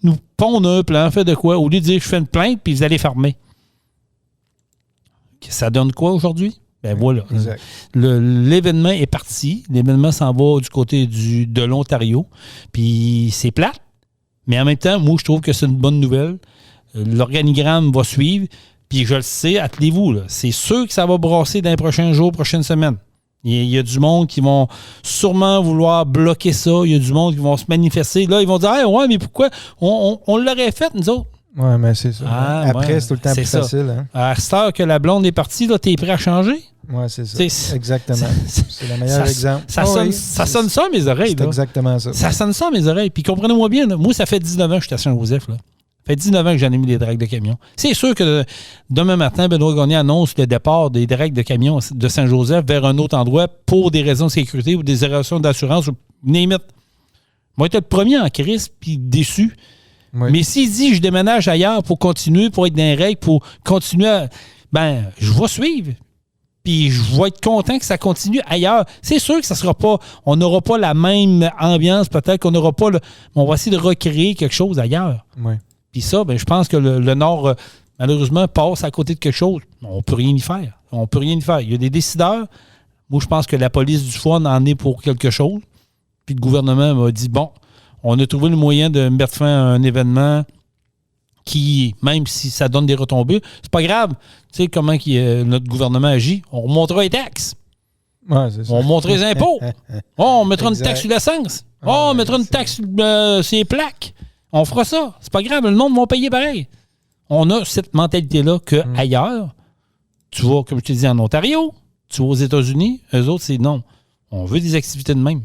nous pondre un plan, faire de quoi? Au lieu de dire, je fais une plainte, puis vous allez fermer. Ça donne quoi aujourd'hui? Ben voilà. L'événement est parti. L'événement s'en va du côté de l'Ontario. Puis c'est plate. Mais en même temps, moi, je trouve que c'est une bonne nouvelle. L'organigramme va suivre. Puis je le sais, attelez-vous, là. C'est sûr que ça va brasser dans les prochains jours, prochaines semaines. Il y a du monde qui vont sûrement vouloir bloquer ça. Il y a du monde qui vont se manifester. Là, ils vont dire, hey, ouais, mais pourquoi? On l'aurait fait, nous autres. Oui, mais c'est ça. Après, c'est tout le temps plus facile. Hein? À cette heure que la blonde est partie, là, t'es prêt à changer? Oui, c'est ça. Exactement. C'est le meilleur exemple. Ça sonne ça à mes oreilles. C'est exactement ça. Ça sonne ça à mes oreilles. Puis comprenez-moi bien, là, moi, ça fait 19 ans que je suis à Saint-Joseph. Là. Ça fait 19 ans que j'en ai mis des dragues de camions. C'est sûr que demain matin, Benoît Gagné annonce le départ des dragues de camions de Saint-Joseph vers un autre endroit pour des raisons de sécurité ou des raisons d'assurance. Name it. Moi, j'étais le premier en crise puis déçu. Oui. Mais s'il dit je déménage ailleurs pour continuer, pour être dans les règles, pour continuer à... Ben, je vais suivre. Puis je vais être content que ça continue ailleurs. C'est sûr que ça sera pas... On n'aura pas la même ambiance, peut-être qu'on n'aura pas... On va essayer de recréer quelque chose ailleurs. Oui. Puis ça, ben, je pense que le Nord malheureusement, passe à côté de quelque chose, on ne peut rien y faire. On peut rien y faire. Il y a des décideurs. Moi, je pense que la police du fun en est pour quelque chose. Puis le gouvernement m'a dit, bon, on a trouvé le moyen de mettre fin à un événement qui, même si ça donne des retombées, c'est pas grave. Tu sais comment notre gouvernement agit? On remontera les taxes. Ouais, c'est ça. On remontera les impôts. On mettra une Exact. taxe sur l'essence. On mettra une taxe sur les plaques. On fera ça. C'est pas grave, le monde va payer pareil. On a cette mentalité-là qu'ailleurs, tu vas, comme je te dis, en Ontario, tu vas aux États-Unis, eux autres, c'est non. On veut des activités de même.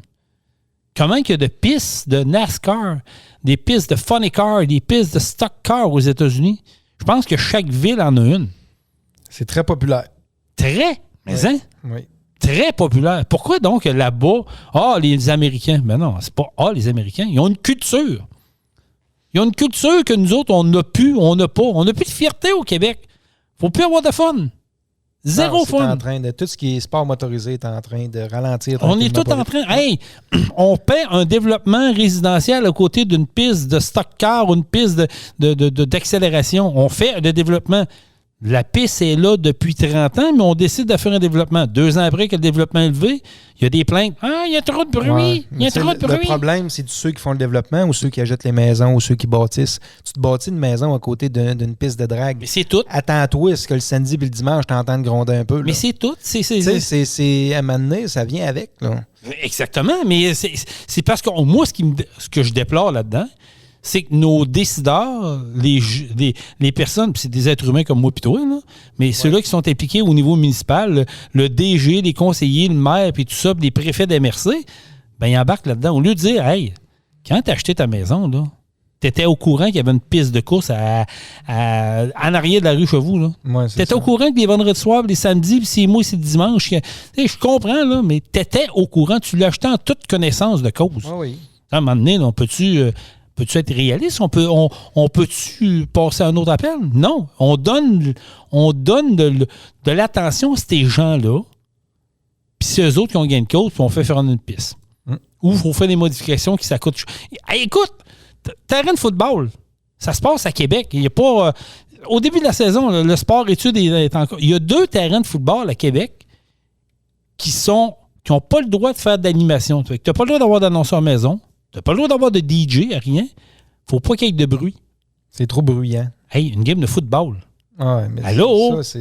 Comment qu'il y a de pistes de NASCAR, des pistes de funny car, des pistes de stock car aux États-Unis? Je pense que chaque ville en a une. C'est très populaire. Très, mais hein? Oui. Très populaire. Pourquoi donc là-bas, les Américains? Ben non, c'est pas les Américains. Ils ont une culture. Ils ont une culture que nous autres, on n'a plus, on n'a pas. On n'a plus de fierté au Québec. Faut plus avoir de fun. Zéro fun. Tout ce qui est sport motorisé est en train de ralentir. On est tout en train. Hey, on paie un développement résidentiel à côté d'une piste de stock car ou une piste d'accélération. On fait le développement. La piste est là depuis 30 ans, mais on décide de faire un développement. 2 ans après que le développement est levé, il y a des plaintes. Il y a trop de bruit. Ouais. Il y a trop de bruit. Le problème, c'est ceux qui font le développement ou ceux qui achètent les maisons ou ceux qui bâtissent. Tu te bâtis une maison à côté d'une piste de drague. Mais c'est tout. Attends-toi, est-ce que le samedi et le dimanche, t'entends gronder un peu? Là? Mais c'est tout. Tu sais, c'est à un moment donné, ça vient avec. Là. Exactement. Mais c'est parce que moi, ce que je déplore là-dedans, c'est que nos décideurs, les personnes, puis c'est des êtres humains comme moi et toi, là, mais ceux-là qui sont impliqués au niveau municipal, le DG, les conseillers, le maire, puis tout ça, puis les préfets des MRC, ben ils embarquent là-dedans. Au lieu de dire, hey, quand tu as acheté ta maison, là, tu étais au courant qu'il y avait une piste de course en arrière de la rue chez vous. Ouais, tu étais au courant que les vendredis soirs, les samedis, puis c'est moi, c'est dimanche. Je comprends, là, mais tu étais au courant, tu l'as acheté en toute connaissance de cause. Ah oui. À un moment donné, on peut-tu être réaliste? On peut-tu passer à un autre appel? Non. On donne de l'attention à ces gens-là, puis c'est eux autres qui ont gagné de cause, puis on fait faire une piste. Ou il faut faire des modifications qui ça coûte. Hey, écoute, terrain de football, ça se passe à Québec. Il y a pas. Au début de la saison, le sport étude est encore. Il y a 2 terrains de football à Québec qui n'ont pas le droit de faire d'animation. Tu n'as pas le droit d'avoir d'annonceur maison. Tu n'as pas le droit d'avoir de DJ, rien. Faut pas qu'il y ait de bruit. C'est trop bruyant. Hey, une game de football. Ouais, mais allô? Ça,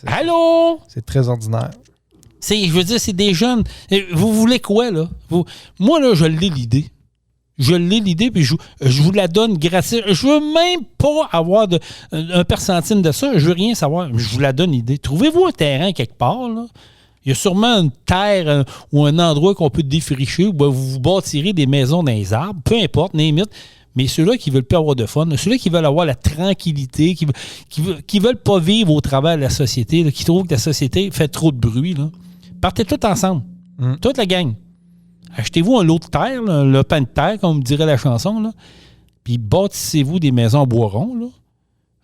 allô? C'est très ordinaire. Je veux dire, c'est des jeunes. Vous voulez quoi, là? Moi, là, je l'ai l'idée. Je l'ai l'idée, puis je vous la donne gratuite. Je veux même pas avoir un percentile de ça. Je veux rien savoir. Je vous la donne l'idée. Trouvez-vous un terrain quelque part, là. Il y a sûrement une terre ou un endroit qu'on peut défricher où vous vous bâtirez des maisons dans les arbres, peu importe, limite. Mais ceux-là qui veulent plus avoir de fun, ceux-là qui veulent avoir la tranquillité, qui veulent pas vivre au travers de la société, là, qui trouvent que la société fait trop de bruit, là, partez tous ensemble. Toute la gang. Achetez-vous un lot de terre, là, un lopin de terre, comme dirait la chanson, là, puis bâtissez-vous des maisons en bois rond, là,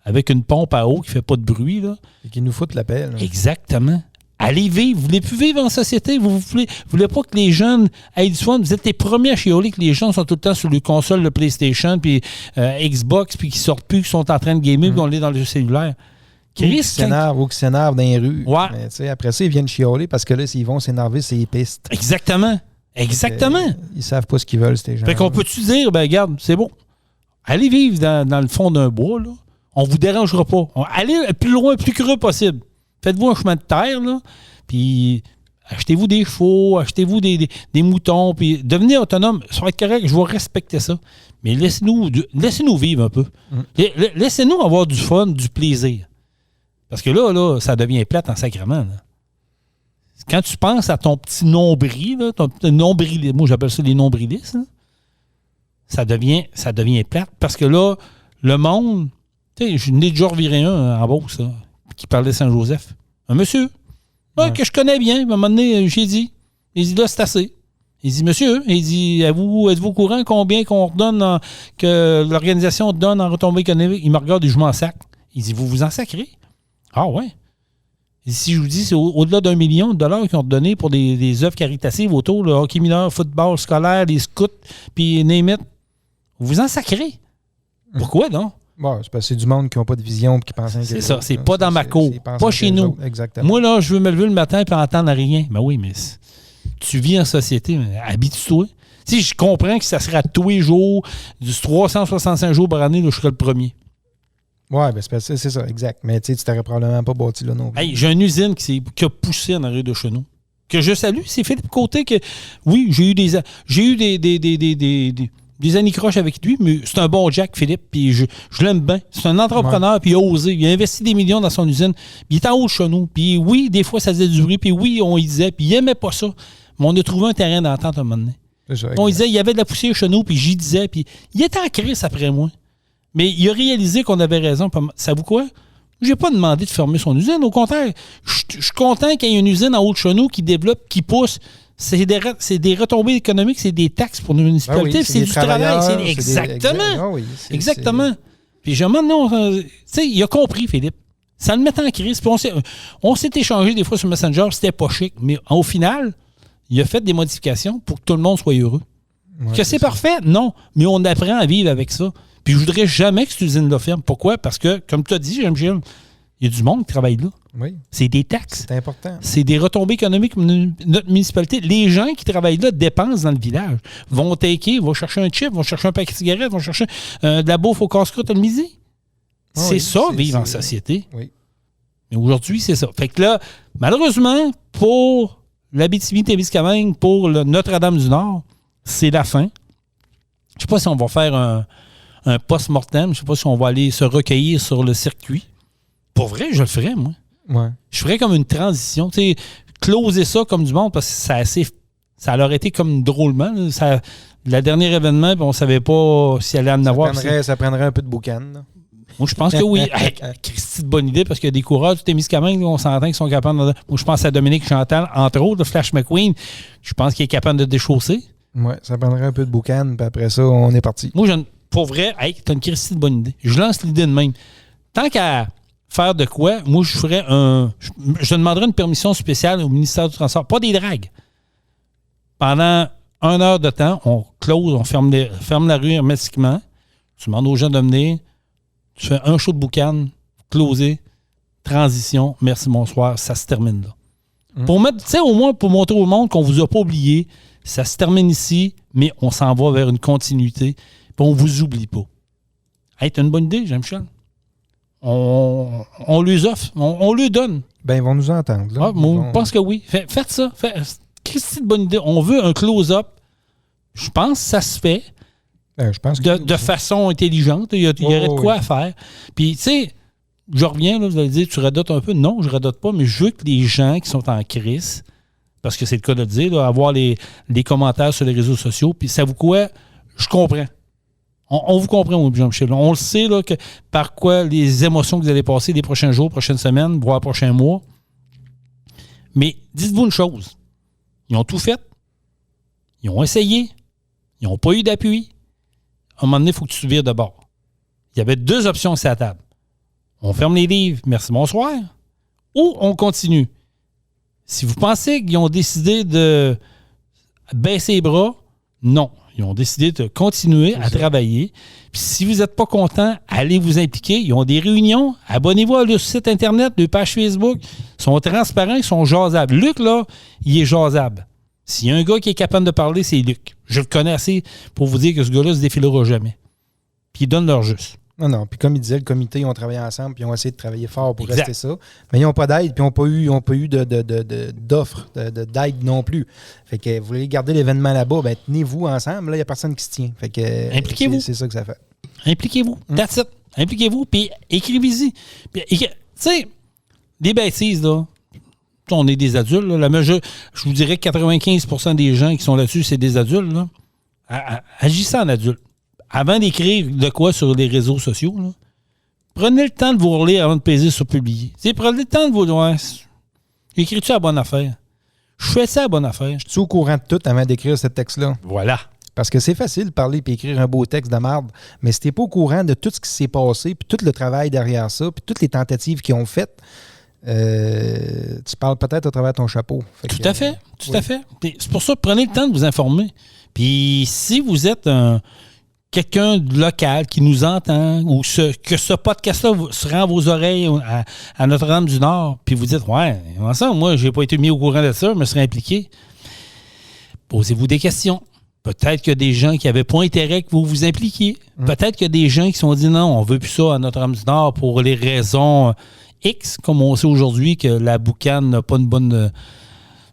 avec une pompe à eau qui fait pas de bruit. Là. Et qui nous foutent la paix. Là. Exactement. Allez vivre. Vous voulez plus vivre en société. Vous voulez pas que les jeunes aient du fun. Vous êtes les premiers à chialer que les gens sont tout le temps sur les consoles de PlayStation puis Xbox puis qui sortent plus, qui sont en train de gamer puis on est dans le cellulaire. Ou qui s'énervent dans les rues. Ouais. Mais, après ça, ils viennent chialer parce que là, s'ils vont s'énerver, c'est les pistes. Exactement. Ils savent pas ce qu'ils veulent, ces gens. Fait qu'on peut-tu dire, ben regarde, c'est beau. Allez vivre dans le fond d'un bois, là. On vous dérangera pas. Allez le plus loin, le plus creux possible. Faites-vous un chemin de terre, là, puis achetez-vous des chevaux, achetez-vous des moutons, puis devenez autonome. Ça va être correct, je vais respecter ça. Mais laissez-nous vivre un peu. Laissez-nous avoir du fun, du plaisir. Parce que là, ça devient plate en sacrement. Là. Quand tu penses à ton petit nombril, là, ton petit nombril, moi j'appelle ça les nombrilistes, là, ça devient plate. Parce que là, le monde, tu sais, je n'ai déjà reviré un en Beauce, là, qui parlait de Saint-Joseph. Un monsieur, que je connais bien. À un moment donné, j'ai dit, il dit, là, c'est assez. Il dit, monsieur, il dit, êtes-vous au courant combien qu'on redonne, que l'organisation donne en retombées économiques? Il me regarde et je m'en sac. Il dit, vous vous en sacrez? Ah ouais. Il dit, si je vous dis, c'est au-delà d'1 million de dollars qu'ils ont donné pour des œuvres caritatives autour, le hockey mineur, football scolaire, les scouts, puis name it. Vous vous en sacrez. Pourquoi, non? Bon, c'est parce que c'est du monde qui n'a pas de vision et qui pense à C'est ça, c'est pas dans ma cour, pas chez nous. Exactement. Moi, là, je veux me lever le matin et entendre rien. Ben oui, mais tu vis en société, mais habitue-toi. Tu sais, je comprends que ça sera tous les jours, du 365 jours par année, là, je serai le premier. Oui, ben c'est ça, exact. Mais tu t'aurais probablement pas bâti là non plus. Hey, j'ai une usine qui a poussé en arrière de chez nous. Que je salue, c'est Philippe Côté que, oui, j'ai eu des anicroches avec lui, mais c'est un bon Jack, Philippe, puis je l'aime bien. C'est un entrepreneur, puis il a osé. Il a investi des millions dans son usine, puis il est en haut de chez nous. Puis oui, des fois, ça faisait du bruit, puis oui, on y disait, puis il aimait pas ça. Mais on a trouvé un terrain d'entente à un moment donné. On disait, il y avait de la poussière chez nous, puis j'y disais, puis il était en crise après moi. Mais il a réalisé qu'on avait raison. Savez-vous quoi? Je n'ai pas demandé de fermer son usine. Au contraire, je suis content qu'il y ait une usine en haut de chez nous qui développe, qui pousse. C'est des retombées économiques, c'est des taxes pour nos municipalités, c'est du travail. Exactement. Exactement. Puis je me demande, non, tu sais, il a compris, Philippe. Ça le met en crise. Puis on s'est échangé des fois sur Messenger, c'était pas chic. Mais au final, il a fait des modifications pour que tout le monde soit heureux. Que c'est parfait? Non. Mais on apprend à vivre avec ça. Puis je voudrais jamais que cette usine-là ferme. Pourquoi? Parce que, comme tu as dit, Jean-Michel, il y a du monde qui travaille là. Oui. C'est des taxes. C'est important. C'est des retombées économiques pour notre municipalité. Les gens qui travaillent là dépensent dans le village. Vont taker, vont chercher un chip, vont chercher un paquet de cigarettes, vont chercher de la bouffe au casse-croûte le midi. C'est ça, vivre en société. Oui. Mais aujourd'hui, c'est ça. Fait que là, malheureusement, pour l'Abitibi-Témiscamingue, pour le Notre-Dame-du-Nord, c'est la fin. Je ne sais pas si on va faire un post-mortem. Je ne sais pas si on va aller se recueillir sur le circuit. Pour vrai, je le ferais, moi. Ouais. Je ferais comme une transition. Tu sais, closer ça comme du monde parce que ça leur été comme drôlement. Le dernier événement, on ne savait pas s'il allait en avoir. Ça prendrait un peu de boucan. Là. Moi, je pense que oui. Christy, de bonne idée parce qu'il y a des coureurs du Témiscamingue, on s'entend qu'ils sont capables de... Moi, je pense à Dominique Chantal, entre autres, de Flash McQueen. Je pense qu'il est capable de déchausser. Oui, ça prendrait un peu de boucan, puis après ça, on est parti. Moi, pour vrai, t'as une Christy de bonne idée. Je lance l'idée de même. Tant qu'à faire de quoi, moi, je ferais je demanderais une permission spéciale au ministère du Transport. Pas des dragues. Pendant 1 heure de temps, on close, on ferme la rue hermétiquement. Tu demandes aux gens de venir. Tu fais un show de boucan, closé, transition, merci, bonsoir, ça se termine là. Pour mettre, tu sais, au moins pour montrer au monde qu'on vous a pas oublié, ça se termine ici, mais on s'en va vers une continuité, puis on vous oublie pas. Hey, t'as une bonne idée, Jean-Michel? On lui offre, on lui donne. Ben, ils vont nous entendre. Là. Moi, je pense que oui. Faites ça. Christy de bonne idée. On veut un close-up. Je pense que ça se fait. Je pense que de façon intelligente. Il y aurait de quoi faire. Puis, tu sais, je reviens, là, vous allez dire, tu radotes un peu. Non, je radote pas, mais je veux que les gens qui sont en crise, parce que c'est le cas de le dire, là, avoir les commentaires sur les réseaux sociaux, puis ça vous quoi? Je comprends. On vous comprend, mon Jean-Michel. On le sait, là, que par quoi les émotions que vous allez passer les prochains jours, prochaines semaines, voire prochains mois. Mais dites-vous une chose. Ils ont tout fait. Ils ont essayé. Ils n'ont pas eu d'appui. À un moment donné, il faut que tu te vires de bord. Il y avait 2 options sur la table. On ferme les livres, merci, bonsoir. Ou on continue. Si vous pensez qu'ils ont décidé de baisser les bras, non. Ils ont décidé de continuer à travailler. Puis si vous n'êtes pas content, allez vous impliquer. Ils ont des réunions. Abonnez-vous à leur site Internet, leur page Facebook. Ils sont transparents, ils sont jasables. Luc, là, il est jasable. S'il y a un gars qui est capable de parler, c'est Luc. Je le connais assez pour vous dire que ce gars-là ne se défilera jamais. Puis ils donnent leur juste. Non. Puis comme il disait, le comité, ils ont travaillé ensemble puis ils ont essayé de travailler fort pour rester ça. Mais ils n'ont pas d'aide puis ils n'ont pas eu d'offres, d'aide non plus. Fait que vous voulez garder l'événement là-bas, ben tenez-vous ensemble. Là, il n'y a personne qui se tient. Fait que impliquez-vous. C'est ça que ça fait. Impliquez-vous. That's it. Impliquez-vous puis écrivez-y. Tu sais, des bêtises, là. On est des adultes. Là. Je vous dirais que 95% des gens qui sont là-dessus, c'est des adultes. Là. Agissez en adulte. Avant d'écrire de quoi sur les réseaux sociaux, là, prenez le temps de vous relire avant de peser sur publier. Prenez le temps de vous dire écris-tu la bonne affaire? Je fais ça la bonne affaire. Je suis au courant de tout avant d'écrire ce texte-là. Voilà. Parce que c'est facile de parler et écrire un beau texte de marde, mais si tu n'es pas au courant de tout ce qui s'est passé, puis tout le travail derrière ça, puis toutes les tentatives qu'ils ont faites, tu parles peut-être à travers ton chapeau. Tout à fait. C'est pour ça que prenez le temps de vous informer. Puis si vous êtes quelqu'un de local qui nous entend ou que ce podcast-là se rend à vos oreilles à Notre-Dame-du-Nord, puis vous dites, ouais, moi, j'ai pas été mis au courant de ça, je me serais impliqué. Posez-vous des questions. Peut-être qu'il y a des gens qui n'avaient pas intérêt que vous vous impliquiez. Peut-être qu'il y a des gens qui se sont dit, non, on veut plus ça à Notre-Dame-du-Nord pour les raisons X, comme on sait aujourd'hui que la boucane n'a pas une bonne...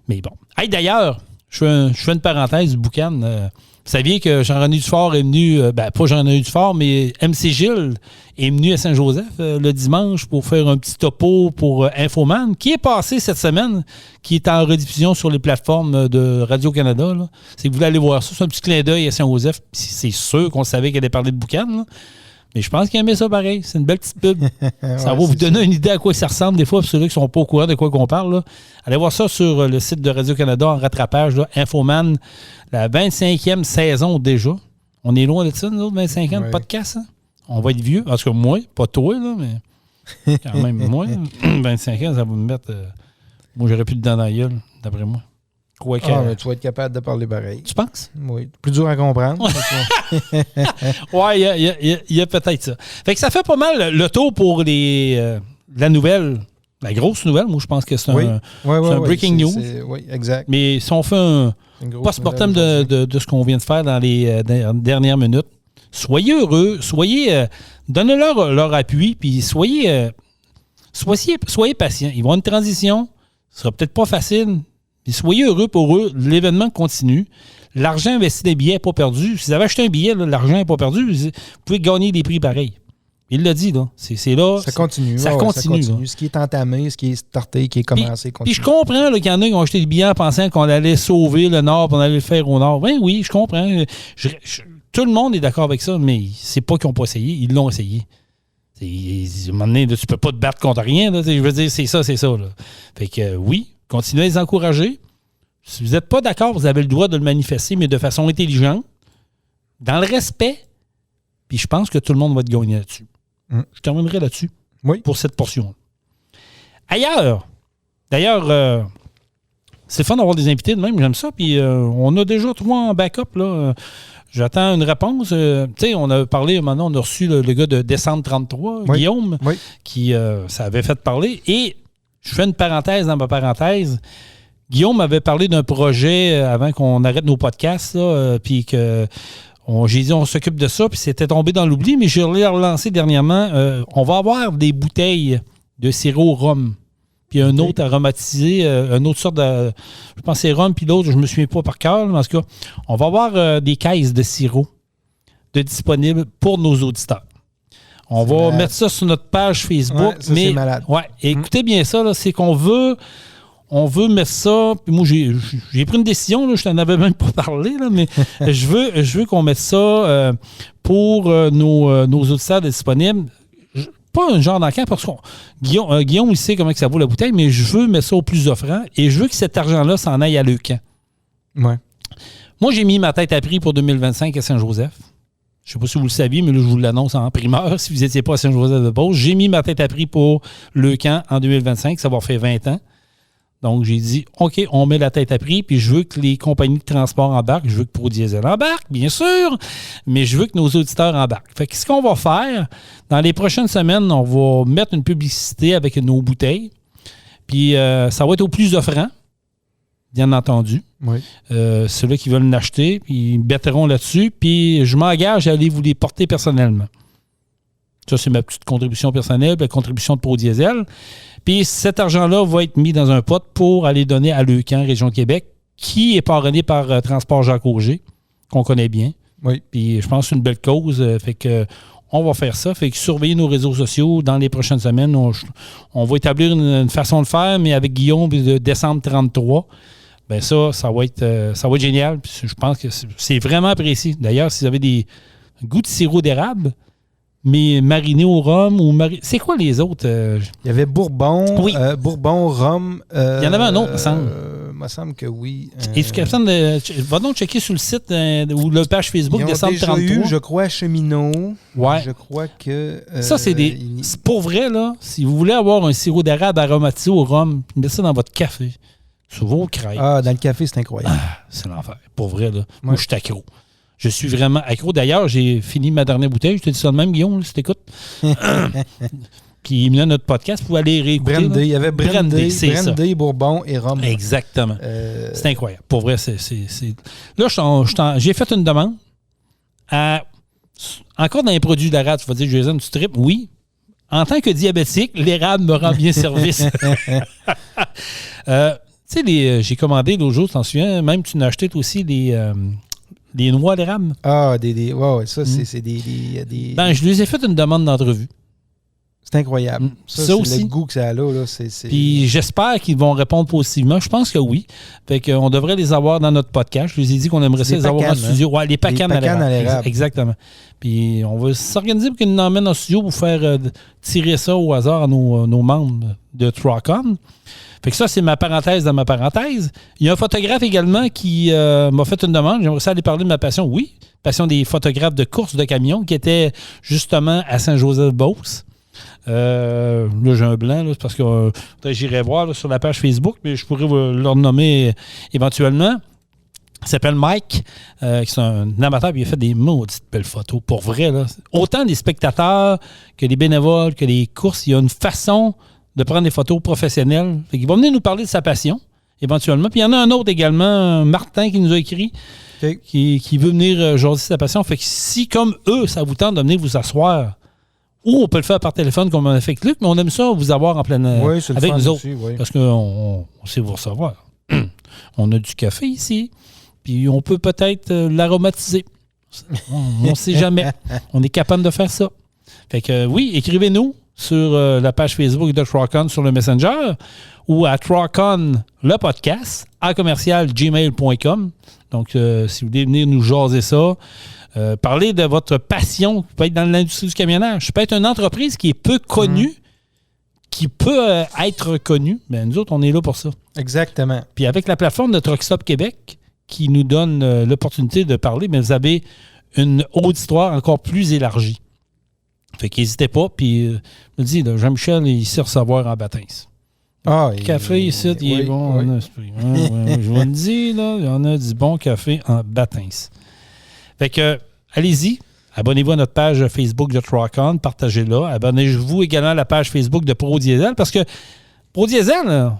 Mais bon. Hey, d'ailleurs, je fais une parenthèse du boucan. Vous saviez que Jean-René Dufort est venu, pas Jean-René Dufort, mais MC Gilles est venu à Saint-Joseph le dimanche pour faire un petit topo pour Infoman, qui est passé cette semaine, qui est en rediffusion sur les plateformes de Radio-Canada. Là. C'est que vous voulez aller voir ça. C'est un petit clin d'œil à Saint-Joseph. C'est sûr qu'on savait qu'elle allait parler de boucan. Là. Mais je pense qu'il aimait ça pareil. C'est une belle petite pub. Ça va vous donner une idée à quoi ça ressemble des fois, pour ceux qui ne sont pas au courant de quoi qu'on parle. Là. Allez voir ça sur le site de Radio-Canada en rattrapage. Là, Infoman, la 25e saison déjà. On est loin de ça, nous autres, 25 ans de podcast. Hein? On va être vieux. En tout cas, moi, pas toi, là, mais quand même moi. 25 ans, ça va me mettre... moi, j'aurais plus de dents dans la gueule, d'après moi. Mais tu vas être capable de parler pareil. Tu penses? Oui. Plus dur à comprendre. Oui, il y a peut-être ça. Fait que ça fait pas mal le tour pour la nouvelle, la grosse nouvelle. Moi, je pense que c'est un breaking news. Oui, exact. Mais si on fait un post-mortem de ce qu'on vient de faire dans les dernières minutes, soyez heureux, donnez-leur leur appui, puis soyez patients. Ils vont avoir une transition. Ce sera peut-être pas facile. Mais soyez heureux pour eux. L'événement continue. L'argent investi des billets n'est pas perdu. Si vous avez acheté un billet, là, l'argent n'est pas perdu. Vous pouvez gagner des prix pareils. Il l'a dit, là. C'est là. Ça continue. Ça continue. Ce qui est entamé, ce qui est starté, qui est commencé, continue. Puis je comprends qu'il y en a qui ont acheté des billets en pensant qu'on allait sauver le Nord, qu'on allait le faire au Nord. Ben oui, je comprends. Tout le monde est d'accord avec ça, mais c'est pas qu'ils n'ont pas essayé. Ils l'ont essayé. À un moment donné, là, tu peux pas te battre contre rien. Là, je veux dire, c'est ça. Là. Fait que oui. Continuez à les encourager. Si vous n'êtes pas d'accord, vous avez le droit de le manifester, mais de façon intelligente, dans le respect. Puis je pense que tout le monde va être gagné là-dessus. Je terminerai là-dessus pour cette portion. D'ailleurs, c'est fun d'avoir des invités de même, j'aime ça. Puis on a déjà 3 en backup. Là. J'attends une réponse. Tu sais, on a parlé, maintenant, on a reçu le gars de Descente 33, Guillaume, qui ça avait fait parler. Et je fais une parenthèse dans ma parenthèse. Guillaume m'avait parlé d'un projet avant qu'on arrête nos podcasts, puis que j'ai dit on s'occupe de ça, puis c'était tombé dans l'oubli, mais je l'ai relancé dernièrement. On va avoir des bouteilles de sirop rhum, puis un autre aromatisé, une autre sorte de... Je pense que c'est rhum, puis l'autre, je ne me souviens pas par cœur, mais en tout cas, on va avoir des caisses de sirop disponibles pour nos auditeurs. On va mettre ça sur notre page Facebook. C'est malade. Ouais, écoutez bien ça, là, c'est qu'on veut mettre ça. Puis moi, j'ai pris une décision, là, je t'en avais même pas parlé, là, mais je veux qu'on mette ça pour nos auditeurs disponibles. Pas un genre d'enquête, parce que Guillaume, il sait comment que ça vaut la bouteille, mais je veux mettre ça au plus offrant et je veux que cet argent-là s'en aille à Leucan. Ouais. Moi, j'ai mis ma tête à prix pour 2025 à Saint-Joseph. Je ne sais pas si vous le saviez, mais là, je vous l'annonce en primeur. Si vous n'étiez pas à Saint-Joseph-de-Beauce, j'ai mis ma tête à prix pour Leucan en 2025. Ça va faire 20 ans. Donc, j'ai dit, OK, on met la tête à prix, puis je veux que les compagnies de transport embarquent. Je veux que Pro Diesel embarque, bien sûr, mais je veux que nos auditeurs embarquent. Fait que ce qu'on va faire, dans les prochaines semaines, on va mettre une publicité avec nos bouteilles. Puis, ça va être au plus offrant, bien entendu. Oui. Ceux-là qui veulent l'acheter, puis ils betteront là-dessus, puis je m'engage à aller vous les porter personnellement. Ça, c'est ma petite contribution personnelle, la contribution de Pro Diesel. Puis cet argent-là va être mis dans un pot pour aller donner à Leucan, Région de Québec, qui est parrainé par Transport Jacques Auger, qu'on connaît bien. Oui. Puis je pense que c'est une belle cause. Fait que on va faire ça. Fait que surveillez nos réseaux sociaux dans les prochaines semaines. On va établir une façon de faire, mais avec Guillaume de décembre 33. Ben ça va être génial. Puis je pense que c'est vraiment apprécié. D'ailleurs, si vous avez des goûts de sirop d'érable, mais mariné au rhum ou c'est quoi les autres? Il y avait Bourbon, oui. Bourbon, rhum. Il y en avait un autre, me semble. Il me semble que oui. Va donc checker sur le site ou la page Facebook décembre 33. Eu, je crois, Cheminot. Ouais. Je crois que... ça, c'est c'est pour vrai, là. Si vous voulez avoir un sirop d'érable aromatisé au rhum, mettez ça dans votre café. Sur vos crêpes. Ah, dans le café, c'est incroyable. C'est l'enfer. Pour vrai, là. Moi, je suis accro. Je suis vraiment accro. D'ailleurs, j'ai fini ma dernière bouteille. Je te dis ça de même, Guillaume, si t'écoutes. Puis il me donne notre podcast. Vous pouvez aller réécouter. Brandy. Il y avait Brandy, Bourbon et rhum. Exactement. C'est incroyable. Pour vrai, c'est... Là, j'ai fait une demande encore dans les produits d'érable. Tu vas dire, Jason, tu tripes? Oui. En tant que diabétique, l'érable me rend bien service. Tu sais, j'ai commandé l'autre jour, tu t'en souviens? Même tu n'as acheté aussi des noix d'érable. Ah, ouais, ça, c'est des... Ben, je lui ai fait une demande d'entrevue. C'est incroyable. Ça c'est aussi. Le goût que ça a là. Puis j'espère qu'ils vont répondre positivement. Je pense que oui. Fait qu'on devrait les avoir dans notre podcast. Je les ai dit qu'on aimerait ça les avoir en studio. Ouais, les pacanes à l'érable. Exactement. Puis on va s'organiser pour qu'ils nous emmènent en studio pour faire tirer ça au hasard à nos membres de Truck-On. Fait que ça, c'est ma parenthèse dans ma parenthèse. Il y a un photographe également qui m'a fait une demande. J'aimerais ça aller parler de ma passion. Oui, passion des photographes de courses de camions qui étaient justement à Saint-Joseph-Beauce. Là, j'ai un blanc, là, parce que j'irai voir là, sur la page Facebook, mais je pourrais leur nommer éventuellement. Il s'appelle Mike, qui est un amateur, puis il a fait des maudites belles photos. Pour vrai, là. Autant les spectateurs que les bénévoles, que les courses, il y a une façon de prendre des photos professionnelles. Fait qu'il va venir nous parler de sa passion, éventuellement. Puis il y en a un autre également, Martin, qui nous a écrit, qui veut venir jaser sa passion. Fait que si, comme eux, ça vous tente de venir vous asseoir, ou on peut le faire par téléphone comme on a fait avec Luc, mais on aime ça vous avoir en pleine avec nous autres. Aussi, oui. Parce qu'on sait vous recevoir. On a du café ici, puis on peut peut-être l'aromatiser. On ne sait jamais. On est capable de faire ça. Fait que oui, écrivez-nous sur la page Facebook de Truck-On sur le Messenger ou à Truck-On le podcast à commercial@gmail.com. Donc, si vous voulez venir nous jaser ça, parler de votre passion, qui peut être dans l'industrie du camionnage. Ça peut être une entreprise qui est peu connue, qui peut être connue, mais nous autres, on est là pour ça. Exactement. Puis avec la plateforme de Truck Stop Québec, qui nous donne l'opportunité de parler, mais vous avez une auditoire encore plus élargie. Fait qu'hésitez pas, puis je me dis, Jean-Michel, il sait recevoir en bâtins. Le café ici, il est bon en esprit. Je vous le dis, là, il y en a du bon café en bâtins. Fait que, allez-y, abonnez-vous à notre page Facebook de Truck-On, partagez-la. Abonnez-vous également à la page Facebook de Pro Diesel, parce que Pro Diesel, on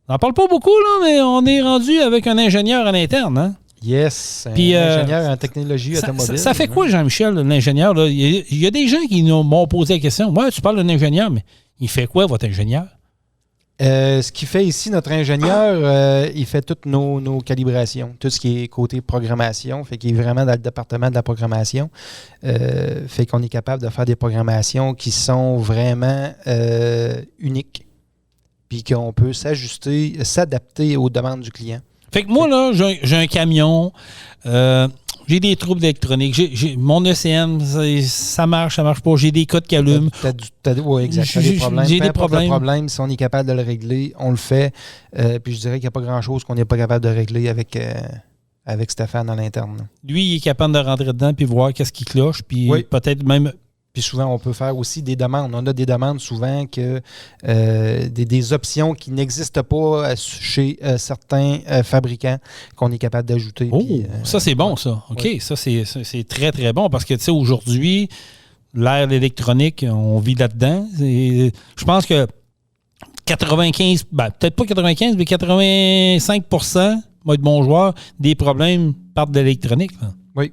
n'en parle pas beaucoup, là, mais on est rendu avec un ingénieur en interne. Hein? Yes, un ingénieur en technologie automobile. Ça fait quoi, Jean-Michel, l'ingénieur? Là? Il y a des gens qui m'ont posé la question. Ouais, tu parles d'un ingénieur, mais il fait quoi, votre ingénieur? Ce qu'il fait ici, notre ingénieur, il fait toutes nos calibrations, tout ce qui est côté programmation, fait qu'il est vraiment dans le département de la programmation, fait qu'on est capable de faire des programmations qui sont vraiment uniques, puis qu'on peut s'adapter aux demandes du client. Fait que moi, là, j'ai un camion, j'ai des troubles d'électronique, j'ai mon ECM, ça marche pas, j'ai des codes qui allument. Oui, exact. T'as des problèmes. J'ai des problèmes. Le problème, si on est capable de le régler, on le fait. Puis je dirais qu'il n'y a pas grand-chose qu'on n'est pas capable de régler avec Stéphane à l'interne. Lui, il est capable de rentrer dedans puis voir qu'est-ce qui cloche, puis peut-être même... Puis souvent, on peut faire aussi des demandes. On a des demandes souvent que des options qui n'existent pas chez certains fabricants qu'on est capable d'ajouter. Oh, puis, ça, c'est bon, ça. OK, ouais. Ça, c'est très, très bon parce que, tu sais, aujourd'hui, l'ère électronique, on vit là-dedans. Et je pense que 95, peut-être pas 95, mais 85%, moi, de bons joueurs, des problèmes partent de l'électronique. Là. Oui.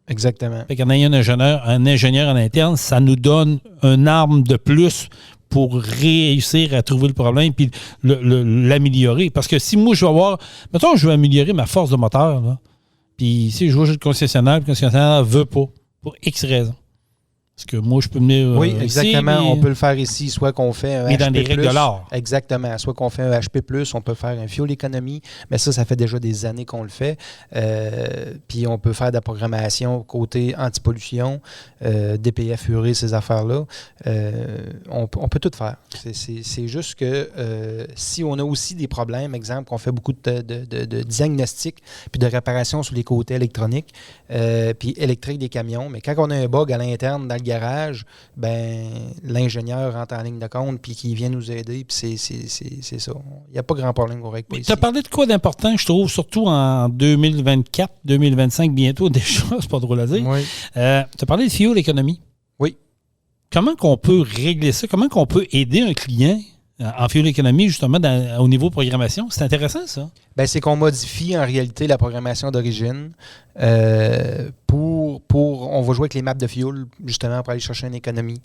Exactement. Fait qu'en ayant un ingénieur en interne, ça nous donne une arme de plus pour réussir à trouver le problème puis l'améliorer. Parce que si moi, je veux améliorer ma force de moteur, là, puis si je vais chez le concessionnaire ne veut pas, pour X raisons. Parce que moi, je peux venir oui, exactement. Ici, mais... On peut le faire ici, soit qu'on fait un HP+. Dans les règles de l'art. Exactement. Soit qu'on fait un HP+, on peut faire un fuel economy, mais ça fait déjà des années qu'on le fait. Puis on peut faire de la programmation côté antipollution, DPF urée, ces affaires-là. On peut tout faire. C'est juste que si on a aussi des problèmes, exemple, qu'on fait beaucoup de diagnostic puis de réparation sur les côtés électroniques puis électriques des camions, mais quand on a un bug à l'interne dans le garage, ben l'ingénieur rentre en ligne de compte puis qu'il vient nous aider, puis c'est ça. Il n'y a pas grand problème qu'on règle pas ici. Tu as parlé de quoi d'important, je trouve, surtout en 2024, 2025, bientôt déjà, c'est pas drôle à dire. Oui. Tu as parlé de fuel économie. Oui. Comment qu'on peut régler ça? Comment qu'on peut aider un client en fuel économie, justement, au niveau programmation? C'est intéressant, ça. Ben, c'est qu'on modifie en réalité la programmation d'origine on va jouer avec les maps de fuel, justement, pour aller chercher une économie.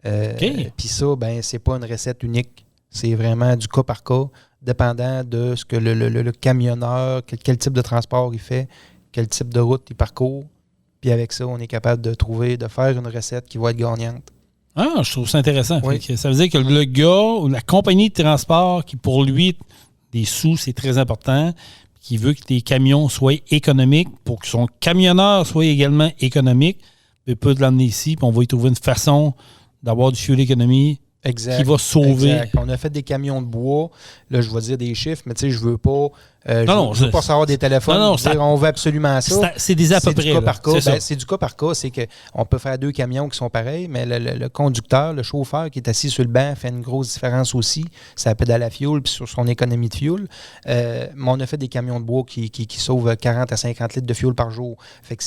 Puis ça, ben, c'est pas une recette unique. C'est vraiment du cas par cas, dépendant de ce que le camionneur, quel type de transport il fait, quel type de route il parcourt. Puis avec ça, on est capable de faire une recette qui va être gagnante. Ah, je trouve ça intéressant. Oui. Ça veut dire que le gars ou la compagnie de transport qui, pour lui, des sous, c'est très important, qui veut que les camions soient économiques, pour que son camionneur soit également économique, il peut l'emmener ici, puis on va y trouver une façon d'avoir du fuel économie qui va sauver. Exact. On a fait des camions de bois. Là, je vais dire des chiffres, mais tu sais, je veux pas... je veux pas savoir des téléphones. On veut absolument ça. C'est des à peu près. C'est du cas par cas. C'est qu'on peut faire 2 camions qui sont pareils, mais le conducteur, le chauffeur qui est assis sur le banc fait une grosse différence aussi. Ça pédale à fuel puis sur son économie de fuel. Mais on a fait des camions de bois qui sauvent 40 à 50 litres de fuel par jour. Fait que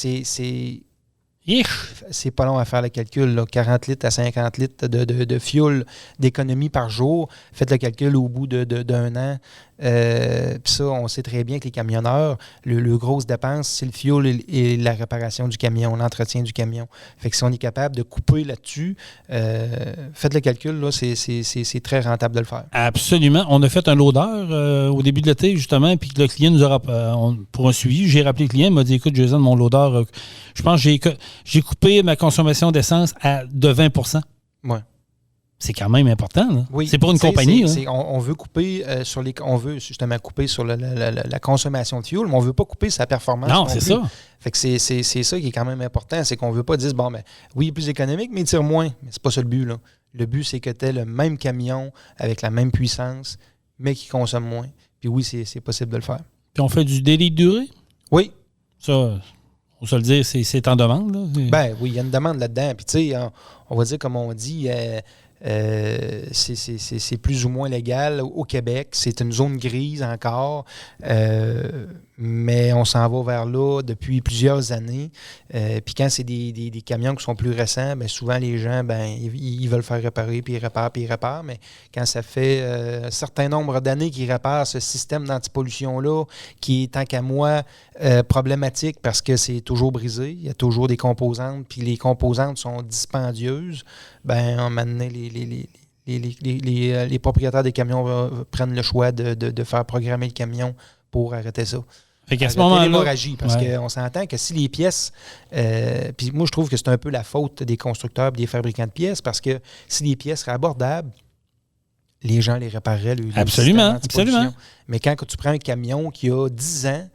c'est pas long à faire le calcul, là. 40 litres à 50 litres de fuel d'économie par jour. Faites le calcul au bout d'un an. Puis ça, on sait très bien que les camionneurs, le grosse dépense, c'est le fuel et la réparation du camion, l'entretien du camion. Fait que si on est capable de couper là-dessus, faites le calcul, là, c'est très rentable de le faire. Absolument. On a fait un loader au début de l'été, justement, puis le client nous aura, pour un suivi, j'ai rappelé le client, il m'a dit, écoute, Jason, mon loader, je pense que j'ai coupé ma consommation d'essence de 20 %. Ouais. C'est quand même important. Là. Oui, c'est pour une compagnie. On veut couper on veut justement couper sur la consommation de fuel, mais on ne veut pas couper sa performance. Non, c'est ça. Fait que c'est ça qui est quand même important, c'est qu'on ne veut pas dire oui, il est plus économique, mais il tire moins. Mais c'est pas ça le but, là. Le but, c'est que tu aies le même camion avec la même puissance, mais qui consomme moins. Puis oui, c'est possible de le faire. Puis on fait du délai de durée? Oui. Ça, on se le dire, c'est en demande. Là. Ben oui, il y a une demande là-dedans. Puis tu sais, on va dire comme on dit, c'est plus ou moins légal au Québec. C'est une zone grise encore, mais on s'en va vers là depuis plusieurs années. Puis quand c'est des camions qui sont plus récents, ben souvent les gens ils veulent faire réparer, puis ils réparent. Mais quand ça fait un certain nombre d'années qu'ils réparent ce système d'antipollution-là, qui est tant qu'à moi problématique parce que c'est toujours brisé, il y a toujours des composantes, puis les composantes sont dispendieuses, ben à un moment donné, les propriétaires des camions prennent le choix de faire programmer le camion pour arrêter ça. Fait qu'à ce moment-là, l'hémorragie, parce qu'on s'entend que si les pièces... puis moi, je trouve que c'est un peu la faute des constructeurs et des fabricants de pièces, parce que si les pièces seraient abordables, les gens les répareraient. Absolument. Mais quand tu prends un camion qui a 10 ans,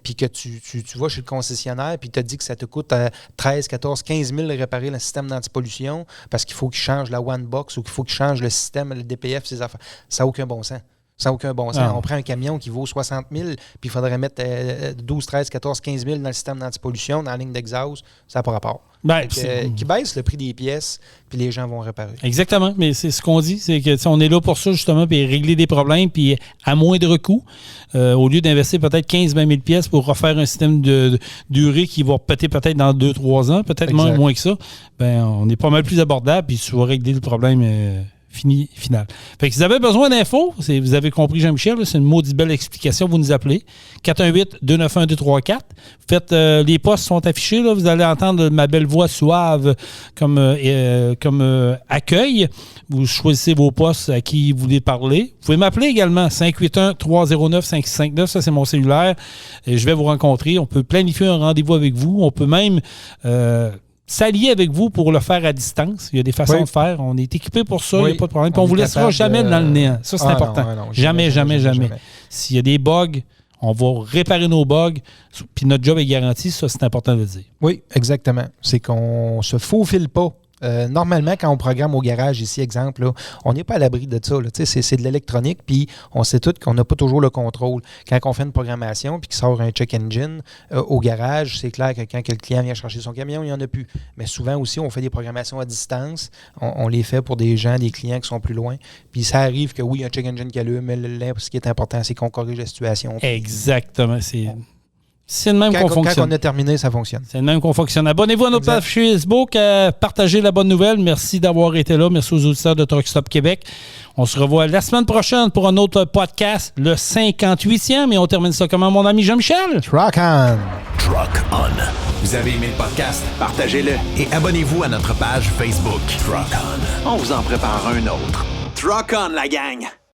puis que tu vas chez le concessionnaire, puis tu te dis que ça te coûte 13, 14, 15 000 de réparer le système d'antipollution, parce qu'il faut qu'il change la One Box ou qu'il faut qu'il change le système, le DPF, ces affaires, ça n'a aucun bon sens. Ça n'a aucun bon sens. Ah. On prend un camion qui vaut 60 000, puis il faudrait mettre 12, 13, 14, 15 000 dans le système d'antipollution, dans la ligne d'exhaust. Ça n'a pas rapport. Qui baisse le prix des pièces, puis les gens vont réparer. Exactement. Mais c'est ce qu'on dit. C'est que on est là pour ça, justement, puis régler des problèmes, puis à moindre coût. Au lieu d'investir peut-être 15-20 000 pièces pour refaire un système de durée qui va péter peut-être dans 2-3 ans, peut-être même moins que ça, ben on est pas mal plus abordable, puis tu vas régler le problème final. Fait que si vous avez besoin d'infos, vous avez compris Jean-Michel, là, c'est une maudite belle explication, vous nous appelez. 418-291-234. Faites, les postes sont affichés, là, vous allez entendre ma belle voix suave comme accueil. Vous choisissez vos postes à qui vous voulez parler. Vous pouvez m'appeler également, 581-309-5659, ça c'est mon cellulaire. Et je vais vous rencontrer. On peut planifier un rendez-vous avec vous. On peut même... s'allier avec vous pour le faire à distance. Il y a des façons de faire. On est équipé pour ça, il n'y a pas de problème. Puis on ne vous laissera jamais dans le néant. Ça, c'est important. Non, jamais. S'il y a des bugs, on va réparer nos bugs. Puis notre job est garanti. Ça, c'est important de le dire. Oui, exactement. C'est qu'on ne se faufile pas Normalement, quand on programme au garage, ici, exemple, là, on n'est pas à l'abri de ça. Là. C'est de l'électronique, puis on sait tous qu'on n'a pas toujours le contrôle. Quand on fait une programmation, puis qu'il sort un check engine au garage, c'est clair que quand le client vient chercher son camion, il n'y en a plus. Mais souvent aussi, on fait des programmations à distance. On les fait pour des clients qui sont plus loin. Puis ça arrive que oui, il y a un check engine qui allume, mais ce qui est important, c'est qu'on corrige la situation. Exactement. C'est le même qu'on fonctionne. Quand on a terminé, ça fonctionne. C'est le même qu'on fonctionne. Abonnez-vous à notre page Facebook. Partagez la bonne nouvelle. Merci d'avoir été là. Merci aux auditeurs de Truck Stop Québec. On se revoit la semaine prochaine pour un autre podcast, le 58e. Et on termine ça comment, mon ami Jean-Michel? Truck on! Truck On. Vous avez aimé le podcast? Partagez-le et abonnez-vous à notre page Facebook. Truck On. On vous en prépare un autre. Truck on, la gang!